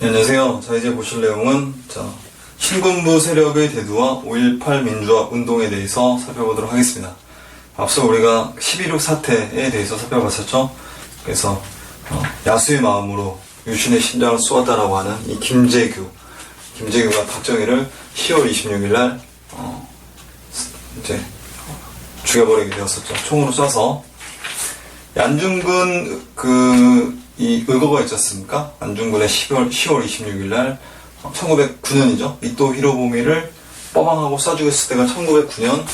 네, 안녕하세요. 자, 이제 보실 내용은 신군부 세력의 대두와 5.18 민주화 운동에 대해서 살펴보도록 하겠습니다. 앞서 우리가 11.6 사태에 대해서 살펴봤었죠. 그래서 야수의 마음으로 유신의 심장을 쏘았다라고 하는 이 김재규가 박정희를 10월 26일 날 이제 죽여버리게 되었었죠. 총으로 쏴서. 안중근 이 의거가 있지 않습니까? 안중근의 10월 26일 날 1909년이죠. 이토 히로부미를 뻐방하고 쏴 죽였을 때가 1909년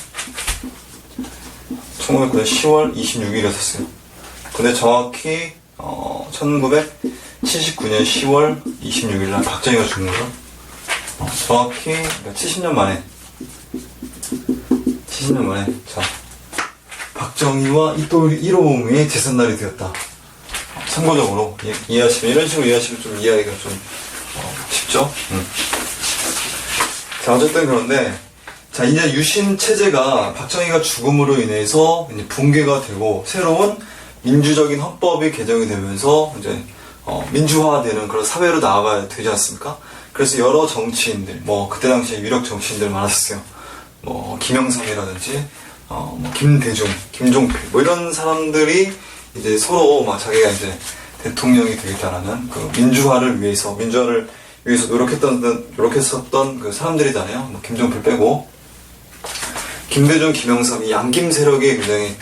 10월 26일이었어요. 근데 정확히 1979년 10월 26일 날 박정희가 죽는 거죠. 정확히 70년 만에 자, 박정희와 이토 히로부미의 제삿날이 되었다. 참고적으로 이해하시면, 이런 식으로 이해하시면 좀 이해하기가 좀 쉽죠? 자, 어쨌든 그런데, 자, 이제 유신 체제가 박정희가 죽음으로 인해서 이제 붕괴가 되고 새로운 민주적인 헌법이 개정이 되면서 이제 민주화되는 그런 사회로 나아가야 되지 않습니까? 그래서 여러 정치인들, 그때 당시에 유력 정치인들 많았었어요. 김영삼이라든지 김대중, 김종필, 이런 사람들이 이제 서로 자기가 이제 대통령이 되겠다라는 그 민주화를 위해서 노력했었던 그 사람들이잖아요. 김종필 빼고. 김대중, 김영삼, 이 양김 세력이 굉장히,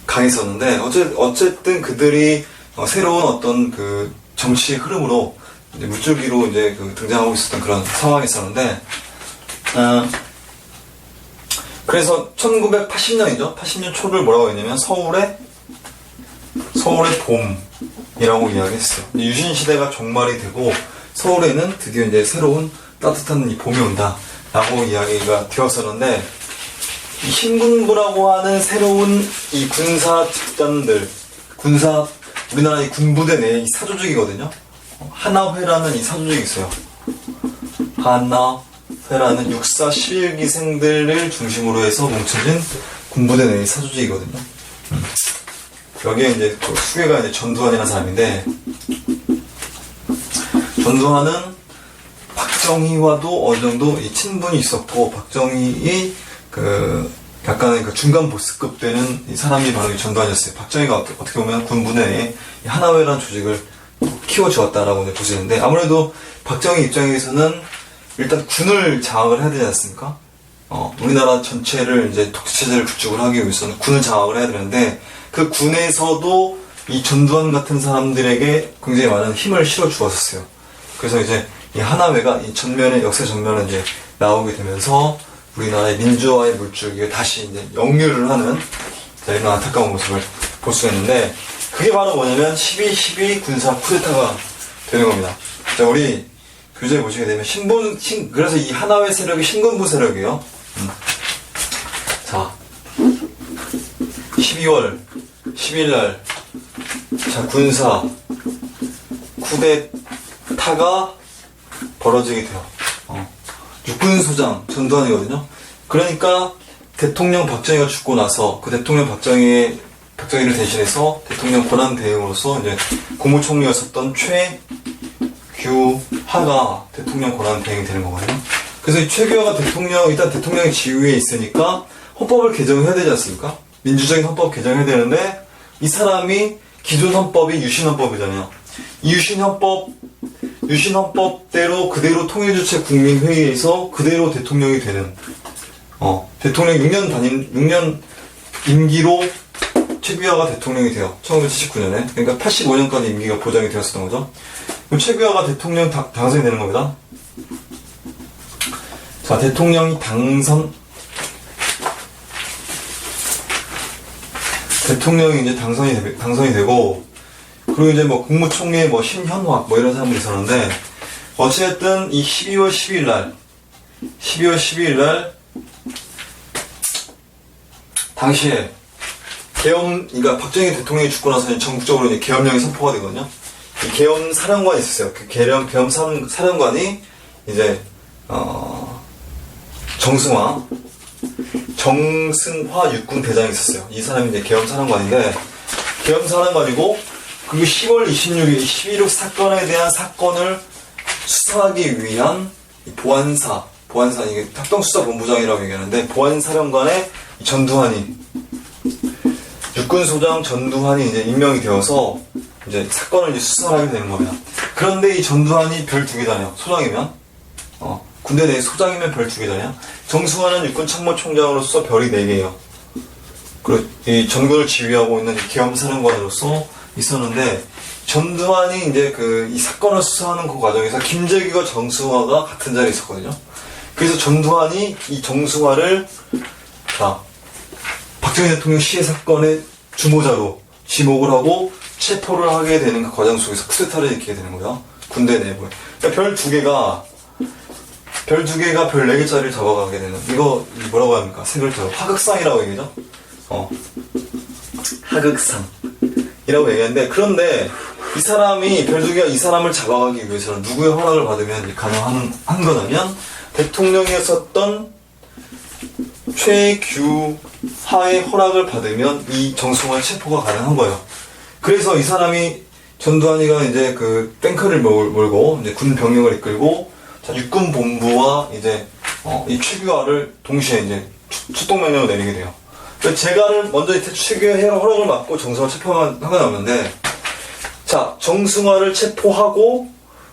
강했었는데, 어쨌든 그들이, 새로운 어떤 그 정치 흐름으로, 이제 물줄기로 이제 등장하고 있었던 그런 상황이 있었는데, 그래서 1980년이죠. 80년 초를 뭐라고 했냐면 서울의 봄이라고 이야기했어요. 유신 시대가 종말이 되고 서울에는 드디어 이제 새로운 따뜻한 이 봄이 온다라고 이야기가 되었었는데, 이 신군부라고 하는 새로운 이 군사 집단들, 우리나라의 군부대 내에 이 사조직이거든요. 하나회라는 이 사조직이 있어요. 하나회라는 육사 실기생들을 중심으로 해서 뭉쳐진 군부대 내의 사조직이거든요. 여기에 이제 수괴가 이제 전두환이라는 사람인데, 전두환은 박정희와도 어느 정도 이 친분이 있었고, 박정희의 약간의 중간 보스급 되는 이 사람이 바로 이 전두환이었어요. 박정희가 어떻게 보면 군부대 내에 하나회라는 조직을 키워주었다라고 보시는데, 아무래도 박정희 입장에서는 일단 군을 장악을 해야 되지 않습니까? 우리나라 전체를 이제 독재체제를 구축을 하기 위해서는 군을 장악을 해야 되는데, 그 군에서도 이 전두환 같은 사람들에게 굉장히 많은 힘을 실어 주었었어요. 그래서 이제 이 하나회가 이 역사 전면에 이제 나오게 되면서 우리나라의 민주화의 물줄기가 다시 이제 역류를 하는 이런 안타까운 모습을 볼 수가 있는데, 그게 바로 뭐냐면 12.12 군사 쿠데타가 되는 겁니다. 자, 우리 교재에 보시게 되면 그래서 이 하나회 세력이 신군부 세력이에요. 자, 12월 10일날 군사 쿠데타가 벌어지게 돼요. 육군소장 전두환이거든요. 그러니까 대통령 박정희가 죽고 나서 그 대통령 박정희를 대신해서 대통령 권한 대행으로서 이제 국무총리였었던 최규하가 대통령 권한 대행이 되는 거거든요. 그래서 이 최규하가 일단 대통령의 지위에 있으니까 헌법을 개정해야 되지 않습니까? 민주적인 헌법 개정해야 되는데, 이 사람이 기존 헌법이 유신헌법이잖아요. 이 유신헌법대로 그대로 통일주체 국민회의에서 그대로 대통령이 되는, 대통령 6년 임기로 최규하가 대통령이 돼요. 1979년에. 그러니까 85년까지 임기가 보장이 되었었던 거죠. 그럼 최규하가 대통령 당선이 되는 겁니다. 자, 대통령이 대통령이 이제 당선이 되고, 그리고 이제 국무총리에 신현확 이런 사람들이 있었는데, 어찌됐든 이 12월 10일 날 당시에 그러니까 박정희 대통령이 죽고 나서 전국적으로 이제 계엄령이 선포가 되거든요. 이 계엄 사령관이 있었어요. 그 계엄 사령관이 이제 정승화 육군 대장이 있었어요. 이 사람이 이제 계엄 사령관이고, 그리고 10월 26일 11.6 사건에 대한 사건을 수사하기 위한 보안사 이게 합동수사본부장이라고 얘기하는데 보안사령관의 전두환이 육군소장 전두환이 이제 임명이 되어서 이제 사건을 이제 수사를 하게 되는 겁니다. 그런데 이 전두환이 별 2개잖아요. 소장이면 군대 내 소장이면 별 2개잖아요. 정승환은 육군참모총장으로서 별이 4개예요. 그리고 이 전군을 지휘하고 있는 계엄사령관으로서 있었는데 전두환이 이제 이 사건을 수사하는 그 과정에서 김재규와 정승화가 같은 자리에 있었거든요. 그래서 전두환이 이 정승화를 박정희 대통령 시해 사건의 주모자로 지목을 하고 체포를 하게 되는 그 과정 속에서 쿠데타를 일으키게 되는 거예요. 군대 내부에. 그러니까 별 2개가 별 4개짜리를 잡아가게 되는, 이거 뭐라고 합니까? 세 글자로 하극상이라고 얘기하죠? 하극상이라고 얘기하는데, 그런데 이 사람이, 별 2개가 이 사람을 잡아가기 위해서는 누구의 허락을 받으면 가능한 거냐면, 대통령이었었던 최규하의 허락을 받으면 이 정승환 체포가 가능한 거예요. 그래서 이 사람이, 전두환이가 이제 탱크를 몰고, 이제 군 병력을 이끌고, 육군본부와 이제, 이 최규하를 동시에 이제 출동명령을 내리게 돼요. 제가를 먼저 최규하의 허락을 받고 정승환 체포하고 나오는데, 자, 정승환을 체포하고,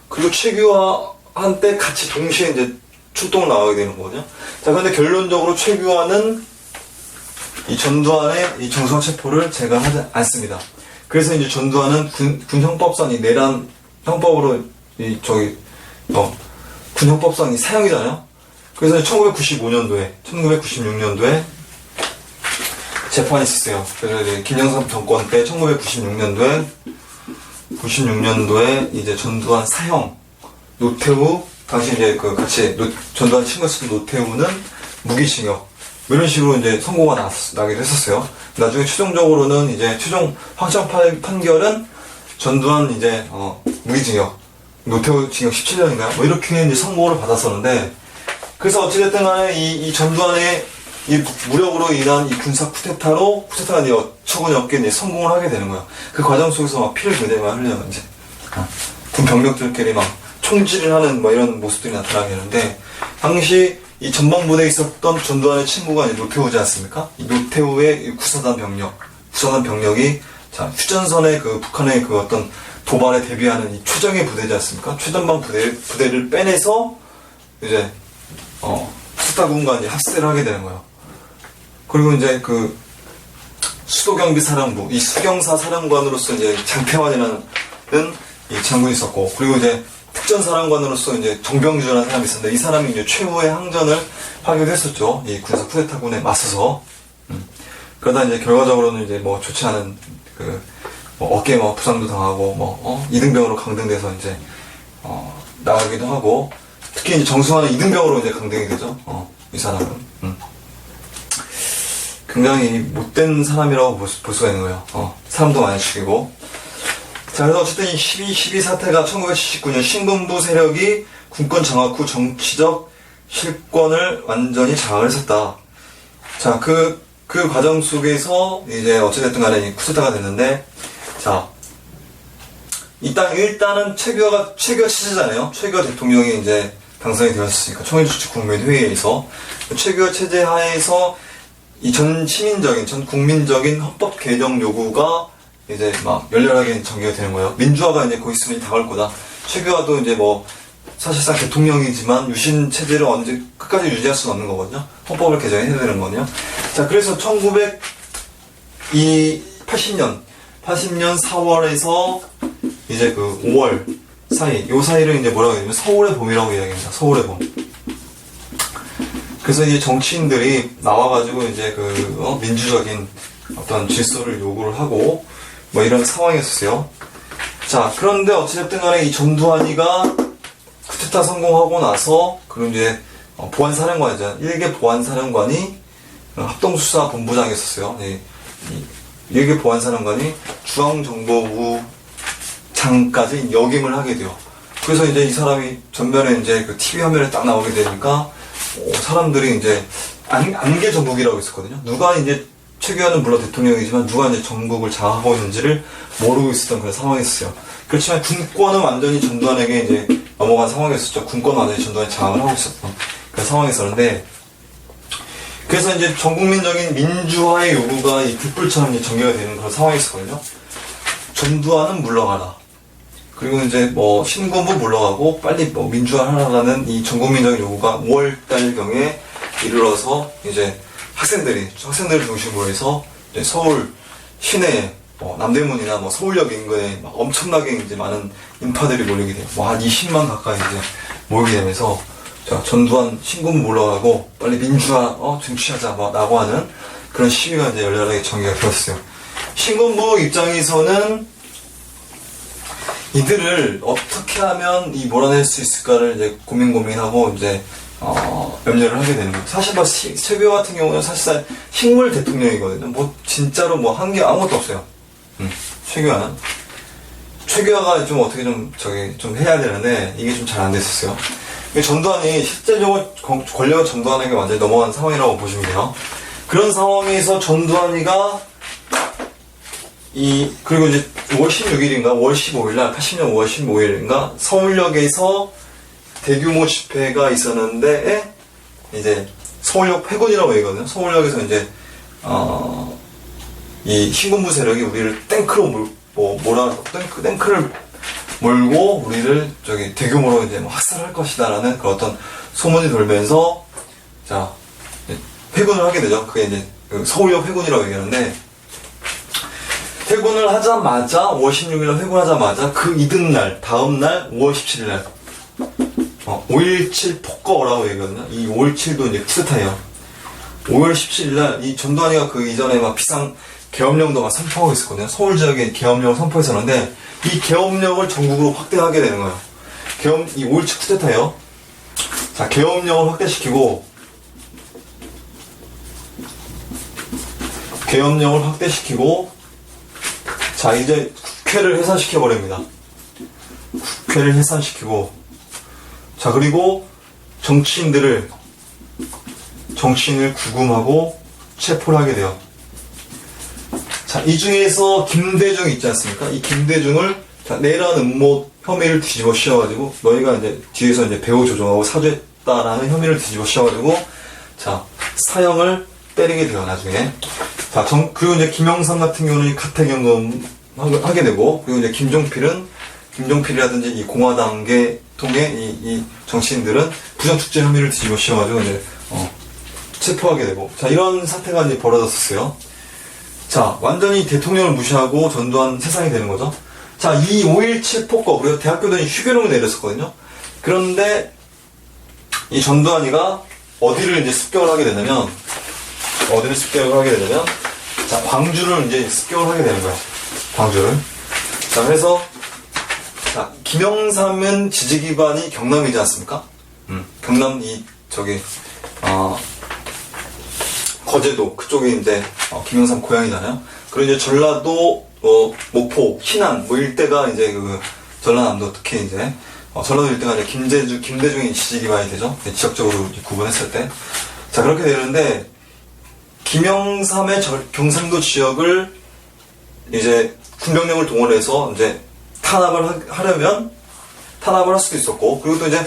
그리고 최규하한테 같이 동시에 이제 출동을 나가게 되는 거거든요. 자, 근데 결론적으로 최규하는 이 전두환의 이 정승환 체포를 제가 하지 않습니다. 그래서 이제 전두환은 군 형법상 이 내란 형법으로 군 형법상 이 사형이잖아요. 그래서 1996년도에 재판이 있었어요. 그래서 이제 김영삼 정권 때 1996년도에 이제 전두환 사형, 노태우 당시 이제 같이 전두환 친구였던 노태우는 무기징역 이런 식으로 이제 선고가 나기도 했었어요. 나중에 최종적으로는 이제 최종 확정 판결은 전두환 이제 무기징역, 노태우 징역 17년인가요? 뭐 이렇게 이제 선고를 받았었는데, 그래서 어찌됐든 간에 이 전두환의 이 무력으로 인한 이 군사 쿠데타로 쿠데타가 이제 어처구니 없게 이제 성공을 하게 되는 거예요. 그 과정 속에서 막 피를 굉장히 많이 흘려요. 이제 군 병력들끼리 막 총질을 하는 뭐 이런 모습들이 나타나게 되는데, 당시 이 전방부대에 있었던 전두환의 친구가 이제 노태우지 않습니까? 이 노태우의 구사단 병력이 휴전선의 북한의 어떤 도발에 대비하는 이 최정예 부대지 않습니까? 최전방 부대를 빼내서 이제 수타군과 이제 합세를 하게 되는 거예요. 그리고 이제 수도경비사령부, 이 수경사 사령관으로서 이제 장태환이라는 이 장군이 있었고, 그리고 이제 특전사령관으로서 이제 정병주라는 사람이 있었는데, 이 사람이 이제 최후의 항전을 하기도 했었죠. 이 군사 쿠데타군에 맞서서. 그러다 이제 결과적으로는 이제 뭐 좋지 않은 어깨에 부상도 당하고 이등병으로 강등돼서 이제 나가기도 하고, 특히 이제 정승환은 이등병으로 이제 강등이 되죠. 이 사람은. 굉장히 못된 사람이라고 볼 수가 있는 거예요. 사람도 많이 죽이고. 자, 그래서 어쨌든 이 12 사태가 1979년 신군부 세력이 군권 장악 후 정치적 실권을 완전히 장악을 했었다. 자, 그 과정 속에서 이제 어찌됐든 간에 쿠데타가 됐는데, 자, 일단은 최규하 체제잖아요. 최규하 대통령이 이제 당선이 되었으니까, 총회주축국민회의에서 최규하 체제 하에서 이 전 국민적인 헌법 개정 요구가 이제 막 열렬하게 전개가 되는 거예요. 민주화가 이제 곧 있으면 다가올 거다. 최규하도 이제 사실상 대통령이지만 유신 체제를 언제 끝까지 유지할 수는 없는 거거든요. 헌법을 개정해야 되는 거거든요. 자, 그래서 1980년 4월에서 이제 5월 사이, 요 사이를 이제 뭐라고 하냐면 서울의 봄이라고 이야기합니다. 서울의 봄. 그래서 이제 정치인들이 나와가지고 이제 민주적인 어떤 질서를 요구를 하고 뭐 이런 상황이었어요. 자, 그런데 어찌됐든 간에 이 전두환이가 쿠데타 성공하고 나서, 그리고 이제 보안사령관이죠. 1개 보안사령관이 합동수사본부장이었어요. 이 1개 보안사령관이 중앙정보부장까지 역임을 하게 돼요. 그래서 이제 이 사람이 전면에 이제 TV 화면에 딱 나오게 되니까 사람들이 이제 안개 전국이라고 있었거든요. 누가 이제 최규하는 물론 대통령이지만 누가 이제 전국을 장악하고 있는지를 모르고 있었던 그런 상황이었어요. 그렇지만 군권은 완전히 전두환에게 이제 넘어간 상황이었었죠. 군권 완전히 전두환이 장악을 하고 있었던 그런 상황이었었는데, 그래서 이제 전국민적인 민주화의 요구가 이 불불처럼 이제 전개가 되는 그런 상황이었거든요. 전두환은 물러가라. 그리고 이제 뭐 신군부 물러가고 빨리 뭐 민주화하라는 이 전국민적인 요구가 5월달경에 이르러서 이제 학생들을 중심으로 해서 이제 서울 시내에 남대문이나 뭐 서울역 인근에 막 엄청나게 이제 많은 인파들이 몰리게 돼요. 뭐 한 20만 가까이 이제 모이게 되면서 자, 전두환 신군부 물러가고 빨리 민주화 쟁취하자 라고 하는 그런 시위가 이제 열렬하게 전개가 되었어요. 신군부 입장에서는 이들을 어떻게 하면 몰아낼 수 있을까를 이제 고민하고 이제 염려를 하게 되는 거예요. 사실 뭐 최규하 같은 경우는 사실상 식물 대통령이거든요. 뭐 진짜로 뭐 한 게 아무것도 없어요. 최규하가 좀 어떻게 좀 해야 되는데 이게 좀 잘 안 됐었어요. 전두환이 실제적으로 권력은 전두환에게 완전히 넘어간 상황이라고 보시면 돼요. 그런 상황에서 전두환이가 그리고 이제 5월 16일인가 5월 15일날 80년 5월 15일인가 서울역에서 대규모 집회가 있었는데 이제 서울역 회군이라고 얘기거든요. 서울역에서 이제 이 신군부 세력이 우리를 탱크로 탱크를 몰고 우리를 대규모로 이제 학살할 것이다라는 그런 어떤 소문이 돌면서 자 회군을 하게 되죠. 그게 이제 서울역 회군이라고 얘기하는데, 회군을 하자마자 5월 16일날 회군하자마자 그 이튿날 다음날 5월 17일날 5.17 폭거라고 얘기하거든요. 이 5.17도 이제 쿠데타예요. 5월 17일날 이 전두환이가 그 이전에 막 비상 계엄령도 막 선포하고 있었거든요. 서울 지역에 계엄령을 선포했었는데 이 계엄령을 전국으로 확대하게 되는 거예요. 이 5.17 쿠데타예요. 자, 계엄령을 확대시키고 자, 이제 국회를 해산시켜버립니다. 국회를 해산시키고, 자, 그리고 정치인을 구금하고 체포를 하게 돼요. 자, 이 중에서 김대중이 있지 않습니까? 이 김대중을 내란 음모 혐의를 뒤집어 씌워가지고, 너희가 이제 뒤에서 이제 배후 조종하고 사죄했다라는 혐의를 뒤집어 씌워가지고, 자, 사형을 때리게 돼요, 나중에. 자, 그리고 이제 김영삼 같은 경우는 가택연금 하게 되고, 그리고 이제 김종필이라든지 이 공화당계 통해 이 정치인들은 부정축제 혐의를 뒤집어 씌워가지고 이제, 체포하게 되고. 자, 이런 사태가 이제 벌어졌었어요. 자, 완전히 대통령을 무시하고 전두환 세상이 되는 거죠. 자, 이 5.17 폭거, 그리고 대학교들이 휴교령을 내렸었거든요. 그런데 이 전두환이가 어디를 이제 습격을 하게 되냐면, 자, 광주를 이제 습격을 하게 되는 거예요. 광주를. 자, 그래서, 자, 김영삼은 지지 기반이 경남이지 않습니까? 경남, 거제도, 그쪽에 이제, 김영삼 고향이잖아요. 그리고 이제 전라도, 목포, 신안, 일대가 이제 전라남도 특히 이제, 전라도 일대가 이제 김대중이 지지 기반이 되죠. 지역적으로 구분했을 때. 자, 그렇게 되는데, 김영삼의 경상도 지역을 이제 군병력을 동원해서 이제 탄압을 할 수도 있었고, 그리고 또 이제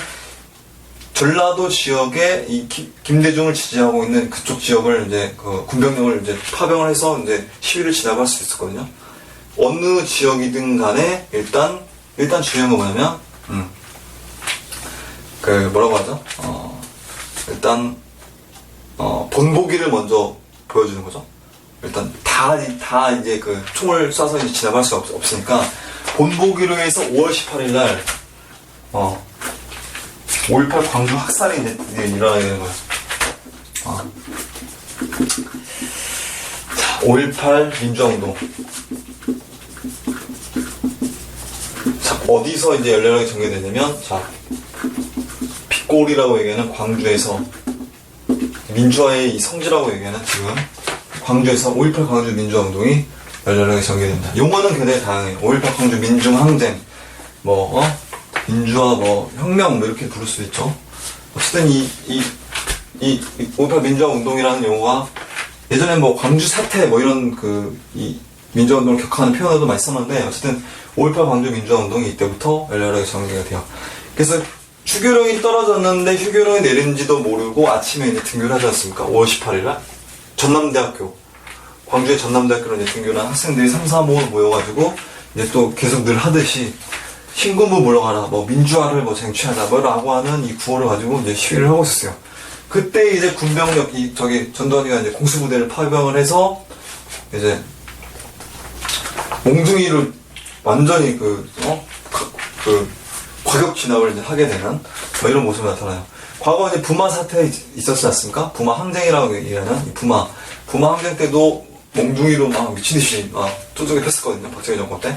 전라도 지역에 이 김대중을 지지하고 있는 그쪽 지역을 이제 군병력을 이제 파병을 해서 이제 시위를 진압할 수도 있었거든요. 어느 지역이든 간에 일단 중요한 건 뭐냐면, 뭐라고 하죠? 일단 본보기를 먼저 보여주는 거죠. 일단 다 이제 총을 쏴서 이제 진압할 수 없으니까 본보기로 해서 5월 18일 날 5.18 광주 학살이 이제 일어나게 되는 거예요. 자, 5.18 민주화운동. 자, 어디서 이제 열렬하게 전개되냐면, 자, 빛골이라고 얘기하는 광주에서, 민주화의 이 성지라고 얘기하는 지금 광주에서 5.18 광주 민주화운동이 열렬하게 전개됩니다. 용어는 굉장히 다양해요. 5.18 광주 민중항쟁, 민주화, 혁명, 이렇게 부를 수도 있죠. 어쨌든 이 5.18 민주화운동이라는 용어가 예전에 뭐 광주 사태 뭐 이런 이 민주화운동을 격하는 표현도 많이 썼는데 어쨌든 5.18 광주 민주화운동이 이때부터 열렬하게 전개가 돼요. 그래서 휴교령이 떨어졌는데 휴교령이 내린지도 모르고 아침에 이제 등교를 하지 않습니까? 5월 18일날 전남대학교, 광주의 전남대학교로 이제 등교를 한 학생들이 3, 4모로 모여가지고 이제 또 계속 늘 하듯이 신군부 물러가라, 뭐 민주화를 뭐 쟁취하자 뭐라고 하는 이 구호를 가지고 이제 시위를 하고 있었어요. 그때 이제 군병력 전두환이가 이제 공수부대를 파병을 해서 이제 몽둥이를 완전히 과격 진압을 이제 하게 되는 뭐 이런 모습이 나타나요. 과거 이제 부마 사태 있었지 않습니까? 부마 항쟁이라고 얘기하는 이 부마 항쟁 때도 몽둥이로 막 미친듯이 막 두들겨 팼었거든요. 박정희 정권 때.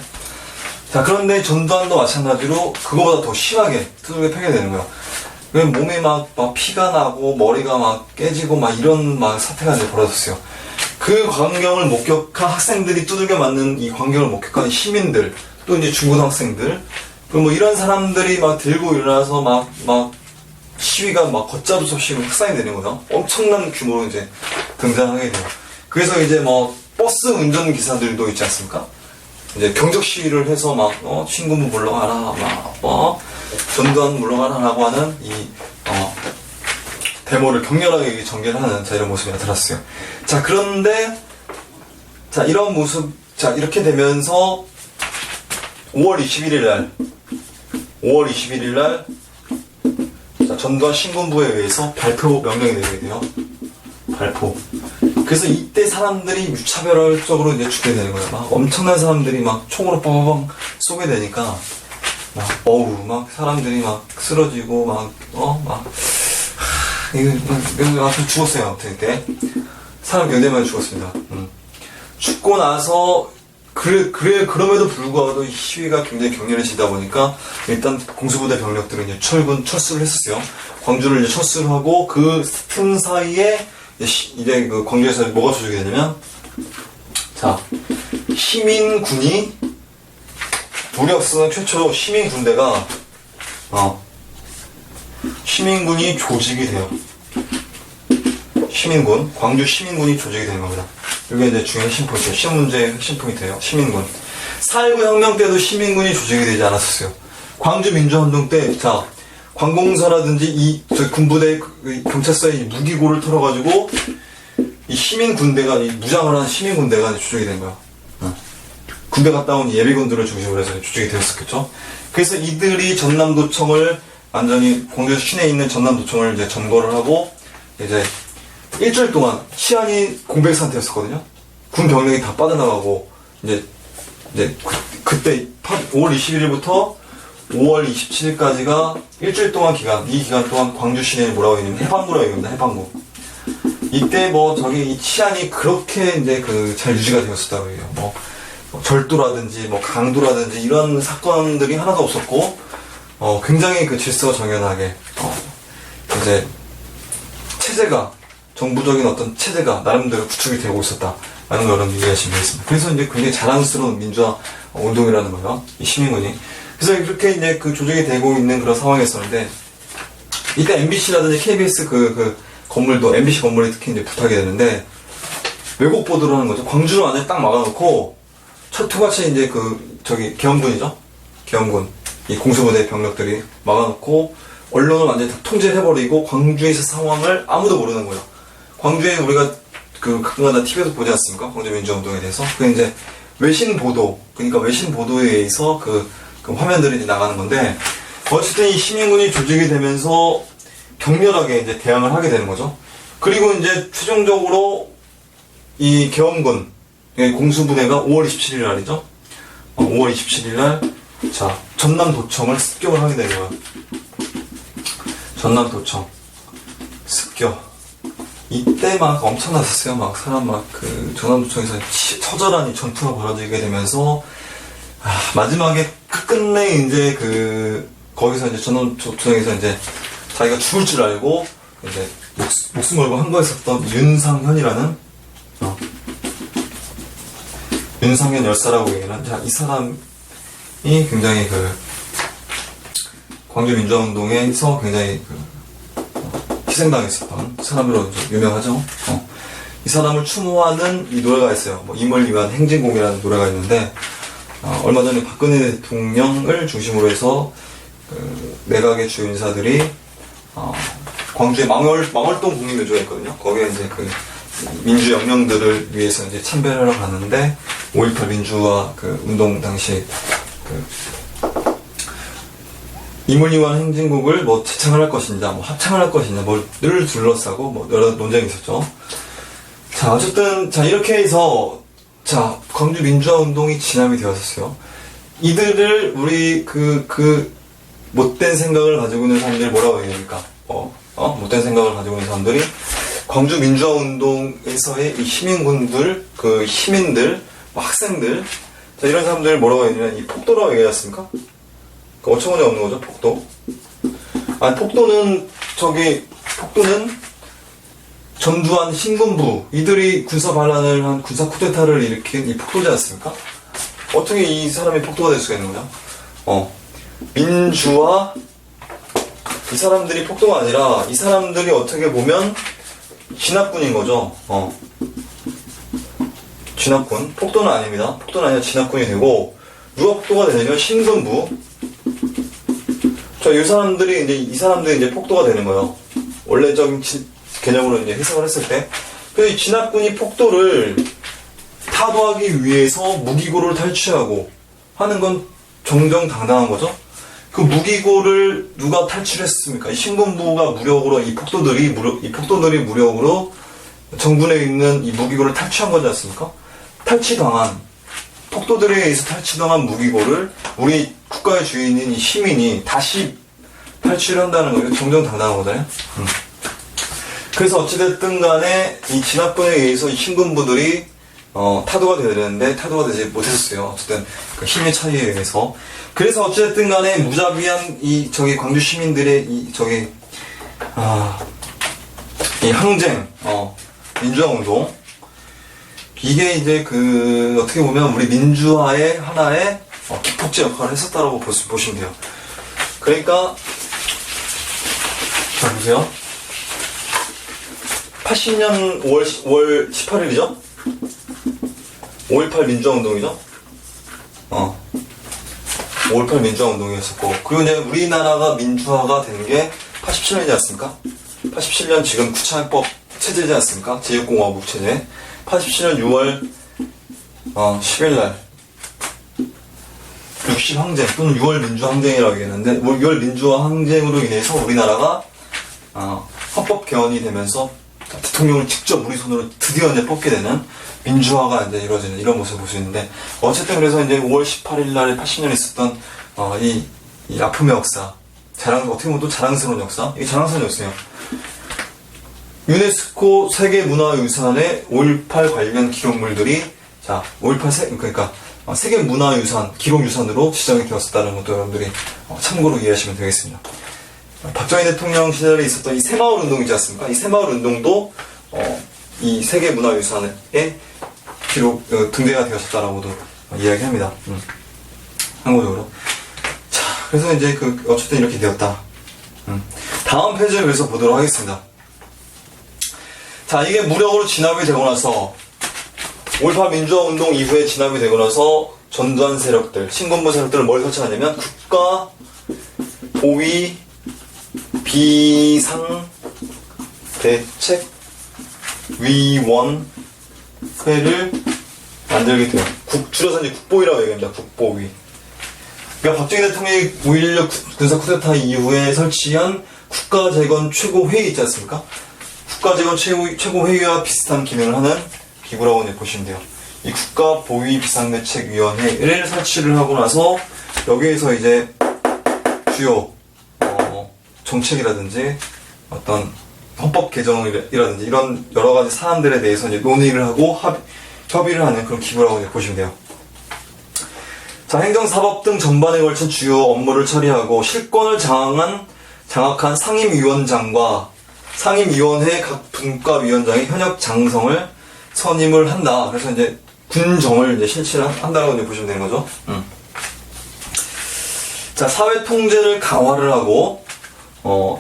자, 그런데 전두환도 마찬가지로 그거보다 더 심하게 두들겨 패게 되는 거예요. 몸에 막 피가 나고 머리가 막 깨지고 막 이런 막 사태가 이제 벌어졌어요. 그 광경을 목격한 학생들이 두들겨 맞는 이 광경을 목격한 시민들, 또 이제 중고등학생들, 뭐 이런 사람들이 막 들고 일어나서 막 시위가 막 걷잡을 수 없이 확산이 되는 거죠. 엄청난 규모로 이제 등장하게 돼요. 그래서 이제 뭐 버스 운전기사들도 있지 않습니까? 이제 경적 시위를 해서 신군부 물러가라, 전두환 물러가라라고 하는 데모를 격렬하게 전개를 하는 이런 모습이 나타났어요. 자, 그런데 이런 모습, 이렇게 되면서 5월 21일 날 전두환 신군부에 의해서 발표 명령이 내리게 돼요. 발포. 그래서 이때 사람들이 무차별적으로 이제 죽게 되는 거예요. 막 엄청난 사람들이 막 총으로 빵빵 쏘게 되니까 사람들이 막 쓰러지고 이거 죽었어요. 아무튼 이때 사람 굉장히 많이 죽었습니다. 죽고 나서 그럼에도 불구하고 이 시위가 굉장히 격렬해지다 보니까 일단 공수부대 병력들은 이제 철수를 했었어요. 광주를 이제 철수를 하고 그 틈 사이에 이제 그 광주에서 뭐가 조직이 되냐면 시민군이 무력쓰는 최초로 시민군대가 시민군이 조직이 돼요. 광주 시민군이 조직이 되는 겁니다. 이게 이제 중요한 핵심 포인트예요. 시험 문제의 핵심 포인트예요. 시민군. 4.19 혁명 때도 시민군이 조직이 되지 않았었어요. 광주 민주화운동 때, 관공서라든지 군부대, 경찰서의 무기고를 털어가지고, 이 시민군대가, 무장을 한 시민군대가 조직이 된 거야. 군대 갔다 온 예비군들을 중심으로 해서 조직이 되었었겠죠. 그래서 이들이 전남도청을 완전히 광주 시내에 있는 전남도청을 이제 점거를 하고, 이제 일주일 동안 치안이 공백 상태였었거든요. 군 병력이 다 빠져나가고 이제 그때 5월 21일부터 5월 27일까지가 일주일 동안 이 기간 동안 광주 시내에 뭐라고 얘기하면 해방구라고 얘기합니다. 해방구. 이때 이 치안이 그렇게 이제 잘 유지가 되었었다고 해요. 절도라든지 강도라든지 이런 사건들이 하나도 없었고 굉장히 질서가 정연하게 이제 정부적인 어떤 체제가 나름대로 구축이 되고 있었다라는 걸 여러분 이해하시면 되겠습니다. 그래서 이제 굉장히 자랑스러운 민주화 운동이라는 거예요. 이 시민군이. 그래서 이렇게 이제 조직이 되고 있는 그런 상황이었었는데, 이때 MBC라든지 KBS 건물도, MBC 건물이 특히 이제 부탁이 되는데, 왜곡 보도를 하는 거죠. 광주를 완전히 딱 막아놓고, 철토같이 이제 계엄군이죠. 계엄군. 이 공수부대 병력들이 막아놓고, 언론을 완전히 다 통제를 해버리고, 광주에서 상황을 아무도 모르는 거예요. 광주에 우리가 가끔가다 TV에서 보지 않습니까? 광주 민주화운동에 대해서. 그게 이제 외신 보도에 의해서 그 화면들이 이제 나가는 건데, 어쨌든 이 시민군이 조직이 되면서 격렬하게 이제 대항을 하게 되는 거죠. 그리고 이제 최종적으로 이 계엄군, 공수부대가 5월 27일 날이죠. 5월 27일 날, 전남도청을 습격을 하게 되는 거예요. 전남도청. 습격. 이때 엄청났었어요. 사람 전남도청에서 처절한 전투가 벌어지게 되면서, 마지막에 끝내 이제 거기서 이제 전남도청에서 이제 자기가 죽을 줄 알고, 이제 목숨 걸고 항거했었던 윤상현이라는, 윤상현 열사라고 얘기하는, 이 사람이 굉장히 광주 민주화운동에서 굉장히 희생당했었던 사람으로 유명하죠. 이 사람을 추모하는 이 노래가 있어요. 뭐 임을 위한 행진곡이라는 노래가 있는데, 얼마 전에 박근혜 대통령을 중심으로 해서 내각의 주요 인사들이 광주에 망월동 국립묘지가 있거든요. 거기에 이제 그 민주 영령들을 위해서 이제 참배를 하러 갔는데 5.18 민주화 그 운동 당시 임을 위한 행진곡을 뭐 재창을 할 것이냐, 뭐 합창을 할 것이냐, 늘 둘러싸고 뭐 여러 논쟁이 있었죠. 자, 어쨌든 자 이렇게 해서 자 광주 민주화 운동이 진압이 되었었어요. 이들을 우리 그 못된 생각을 가지고 있는 사람들이 뭐라고 얘기합니까? 못된 생각을 가지고 있는 사람들이 광주 민주화 운동에서의 이 시민군들, 그 시민들, 뭐 학생들, 자 이런 사람들을 뭐라고 얘기하냐면 이 폭도라고 얘기하지 않습니까? 어처구니 없는 거죠, 폭도. 아니, 폭도는 전두환 신군부, 이들이 군사 반란을 한 군사 쿠데타를 일으킨 이 폭도지 않습니까? 어떻게 이 사람이 폭도가 될 수가 있는 거죠? 민주화, 이 사람들이 폭도가 아니라 이 사람들이 어떻게 보면 진압군인 거죠. 진압군. 폭도는 아닙니다. 폭도는 아니라 진압군이 되고, 누가 폭도가 되냐면 신군부. 이 사람들이 이제 폭도가 되는 거예요. 원래적인 개념으로 이제 해석을 했을 때. 그래서 이 진압군이 폭도를 타도하기 위해서 무기고를 탈취하고 하는 건 정정당당한 거죠. 그 무기고를 누가 탈취했습니까? 이 신군부가 무력으로 이 폭도들이 무력으로 정군에 있는 이 무기고를 탈취한 거지 않습니까? 폭도들에 의해서 탈취당한 무기고를 우리 국가의 주인인 이 시민이 다시 탈취를 한다는 거예요. 정정당당한 거잖아요. 그래서 어찌됐든 간에 이 진압군에 의해서 이 신군부들이 타도가 되어야 되는데 타도가 되지 못했어요. 어쨌든 그 힘의 차이에 의해서. 그래서 어찌됐든 간에 무자비한 광주 시민들의 이 항쟁, 민주화 운동, 이게 이제 어떻게 보면 우리 민주화의 하나의 기폭제 역할을 했었다라고 보시면 돼요. 그러니까, 자, 보세요. 80년 5월 18일이죠? 5.18 민주화 운동이죠? 5.18 민주화 운동이었었고, 그리고 이제 우리나라가 민주화가 된 게 87년이지 않습니까? 87년 지금 구창법 체제지 않습니까? 제육공화국 체제. 87년 6월 10일날 60항쟁 또는 6월 민주항쟁이라고 얘기했는데 6월 민주항쟁으로 인해서 우리나라가 헌법 개헌이 되면서 대통령을 직접 우리 손으로 드디어 이제 뽑게 되는 민주화가 이제 이루어지는 이런 모습을 볼 수 있는데, 어쨌든 그래서 이제 5월 18일 날에 80년에 있었던 이 아픔의 역사, 어떻게 보면 또 자랑스러운 역사, 이게 자랑스러운 역사예요. 유네스코 세계문화유산의 5.18 관련 기록물들이, 자, 그러니까 세계문화유산, 기록유산으로 지정이 되었었다는 것도 여러분들이 참고로 이해하시면 되겠습니다. 박정희 대통령 시절에 있었던 이 새마을 운동이지 않습니까? 이 새마을 운동도 이 세계문화유산에 등재가 되었었다라고도 이야기합니다. 한국적으로. 자, 그래서 이제 어쨌든 이렇게 되었다. 다음 페이지를 그래서 보도록 하겠습니다. 자, 이게 무력으로 진압이 되고 나서 5.18 민주화 운동 이후에 진압이 되고 나서 전두환 세력들, 신군부 세력들을 뭘 설치하냐면 국가 보위 비상 대책 위원회를 만들게 돼요. 줄여서 이제 국보위라고 얘기합니다. 국보위. 그러니까 박정희 대통령이 5.16 군사 쿠데타 이후에 설치한 국가재건 최고회의 있지 않습니까? 국가재건 최고회의와 비슷한 기능을 하는 기구라고 이제 보시면 돼요. 이 국가보위비상대책위원회를 설치를 하고 나서 여기에서 이제 주요 정책이라든지 어떤 헌법 개정이라든지 이런 여러 가지 사안들에 대해서 이제 논의를 하고 협의를 하는 그런 기구라고 이제 보시면 돼요. 자, 행정사법 등 전반에 걸친 주요 업무를 처리하고 실권을 장악한 상임위원장과 상임위원회 각 분과위원장의 현역 장성을 선임을 한다. 그래서 이제 군정을 이제 실시를 한다라고 이제 보시면 되는 거죠. 자, 사회 통제를 강화를 하고,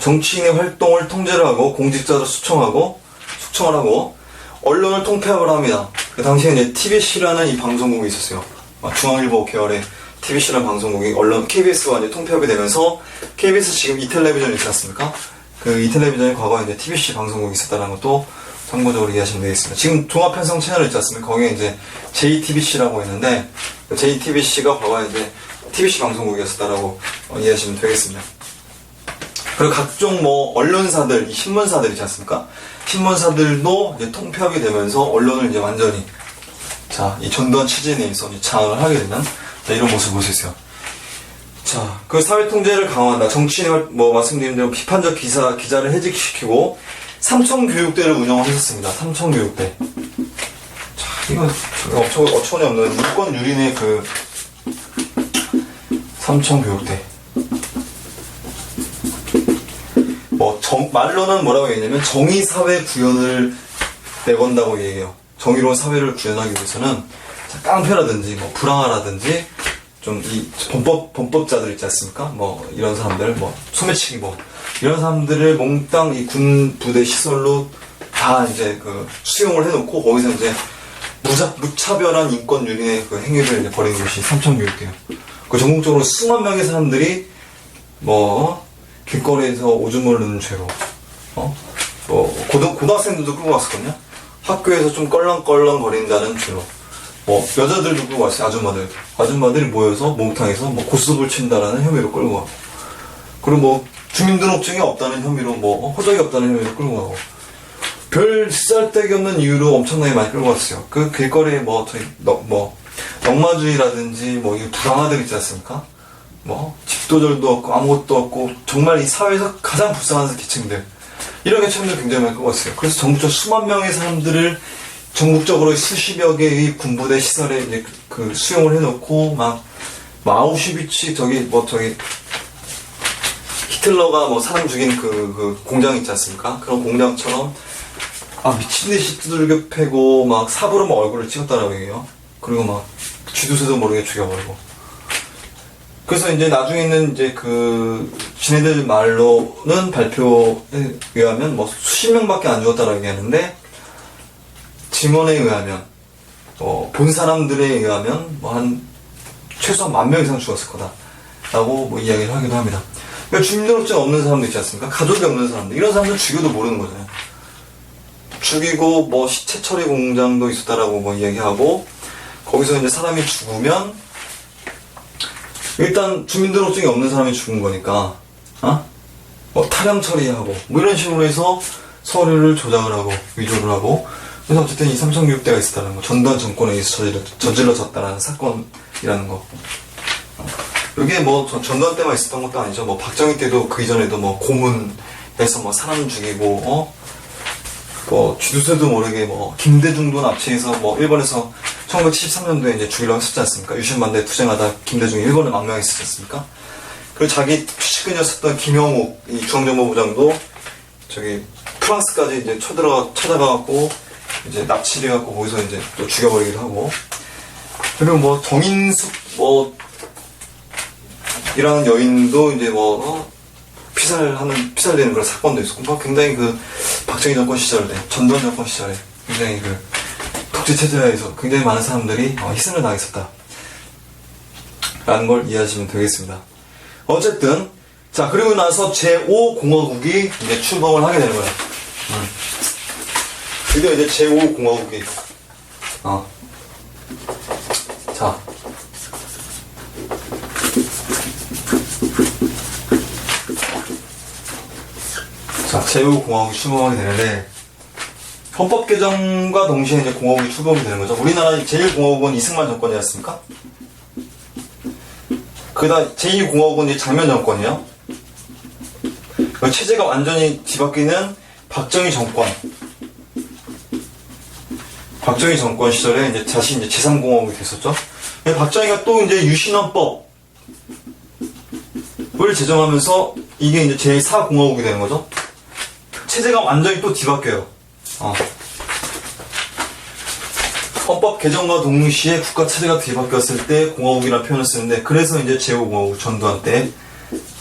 정치인의 활동을 통제를 하고, 공직자를 숙청을 하고, 언론을 통폐합을 합니다. 그 당시에 이제 TBC라는 이 방송국이 있었어요. 중앙일보 계열의 TBC라는 방송국이 언론 KBS와 이제 통폐합이 되면서 KBS 지금 이텔레비전 있지 않습니까? 그 이텔레비전이 과거에 이제 TBC 방송국이 있었다는 것도 참고적으로 이해하시면 되겠습니다. 지금 종합편성 채널 있지 않습니까? 거기에 이제 JTBC라고 있는데 JTBC가 과거에 이제 TBC 방송국이었다라고 이해하시면 되겠습니다. 그리고 각종 뭐 언론사들, 이 신문사들 있지 않습니까? 신문사들도 이제 통폐합이 되면서 언론을 이제 완전히 이 전두환 취재에 의해서 장악을 하게 되는 이런 모습을 볼 수 있어요. 자, 그 사회 통제를 강화한다. 정치인을 뭐 말씀드린 대로 비판적 기자를 해직시키고 삼청교육대를 운영했었습니다. 삼청교육대. 자, 이건 어처구니 없는 유권 유린의 그 삼청교육대. 말로는 뭐라고 얘기냐면 정의사회 구현을 내건다고 얘기해요. 정의로운 사회를 구현하기 위해서는 깡패라든지 뭐 불황아라든지 좀 이 범법자들 있지 않습니까? 뭐 이런 사람들, 뭐 소매치기 뭐 이런 사람들을 몽땅 이 군 부대 시설로 다 이제 그 수용을 해놓고 거기서 이제 무차별한 인권 유린의 그 행위를 이제 벌이는 것이 삼청교육대예요. 그 전국적으로 수만 명의 사람들이 뭐 길거리에서 오줌을 누는 죄로, 고등학생들도 끌고 갔었거든요. 학교에서 좀 껄렁껄렁 거린다는 죄로, 여자들도 끌고 갔어요. 아줌마들이 모여서 목욕탕에서 뭐 고스톱을 친다라는 혐의로 끌고 가고, 그리고 뭐 주민등록증이 없다는 혐의로 호적이 없다는 혐의로 끌고 가고, 별 쓰잘데기 없는 이유로 엄청나게 많이 끌고 갔어요. 그 길거리에 넉마주의라든지 이 불황아들 있지 않습니까? 집도절도 없고 아무것도 없고 정말 이 사회에서 가장 불쌍한 계층들, 이런 계층들 굉장히 많이 끌고 왔어요. 그래서 전국적 수만 명의 사람들을 전국적으로 수십여 개의 군부대 시설에 이제 그 수용을 해놓고 아우슈비츠 히틀러가 사람 죽인 그 공장 있지 않습니까? 그런 공장처럼 미친듯이 두들겨 패고 삽으로 얼굴을 찍었다라고 얘기해요. 그리고 쥐두새도 모르게 죽여버리고. 그래서 이제 나중에는 이제 지네들 말로는 발표에 의하면 수십 명밖에 안 죽었다라고 얘기하는데, 증언에 의하면, 본 사람들에 의하면 최소한 10,000명 이상 죽었을 거다라고 이야기를 하기도 합니다. 그러니까 주민등록증 없는 사람들 있지 않습니까? 가족이 없는 사람들, 이런 사람들 죽여도 모르는 거잖아요. 죽이고 시체 처리 공장도 있었다라고 이야기하고, 거기서 이제 사람이 죽으면 일단 주민등록증이 없는 사람이 죽은 거니까 타령 처리하고 이런 식으로 해서 서류를 조작을 하고 위조를 하고, 그래서 어쨌든 이 삼청교육대가 있었다는 거, 전두환 정권에 의해서 저질러졌다는 사건이라는 거. 이게 전두환 때만 있었던 것도 아니죠. 박정희 때도 그 이전에도 고문해서 사람 죽이고 쥐두새도 모르게 김대중도 납치해서 일본에서 1973년도에 이제 죽이려고 했었지 않습니까? 유신반대 투쟁하다 김대중이 일본에 망명했었지 않습니까? 그리고 자기 측근이었었던 김영욱 이 중앙정보부장도 프랑스까지 이제 찾아가갖고 이제 납치를 해갖고 거기서 이제 또 죽여버리기도 하고, 그리고 정인숙 이라는 여인도 이제 피살되는 그런 사건도 있었고, 굉장히 박정희 정권 시절에, 전두환 정권 시절에 굉장히 독재체제에서 굉장히 많은 사람들이 희생을 당했었다 라는 걸 이해하시면 되겠습니다. 어쨌든 그리고 나서 제5공화국이 이제 출범을 하게 되는 거예요. 드디어 이제 제5공화국이 제5공화국이 출범하게 되는데, 헌법 개정과 동시에 이제 공화국이 출범이 되는 거죠. 우리나라 제1공화국은 이승만 정권이었습니까? 그다음 제2공화국은 이제 장면 정권이에요. 체제가 완전히 뒤바뀌는 박정희 정권 시절에 이제 다시 이제 제3공화국이 됐었죠. 박정희가 또 이제 유신헌법을 제정하면서 이게 이제 제4공화국이 되는 거죠. 체제가 완전히 또 뒤바뀌어요. 헌법 개정과 동시에 국가 체제가 뒤바뀌었을 때 공화국이라는 표현을 쓰는데, 그래서 이제 제5공화국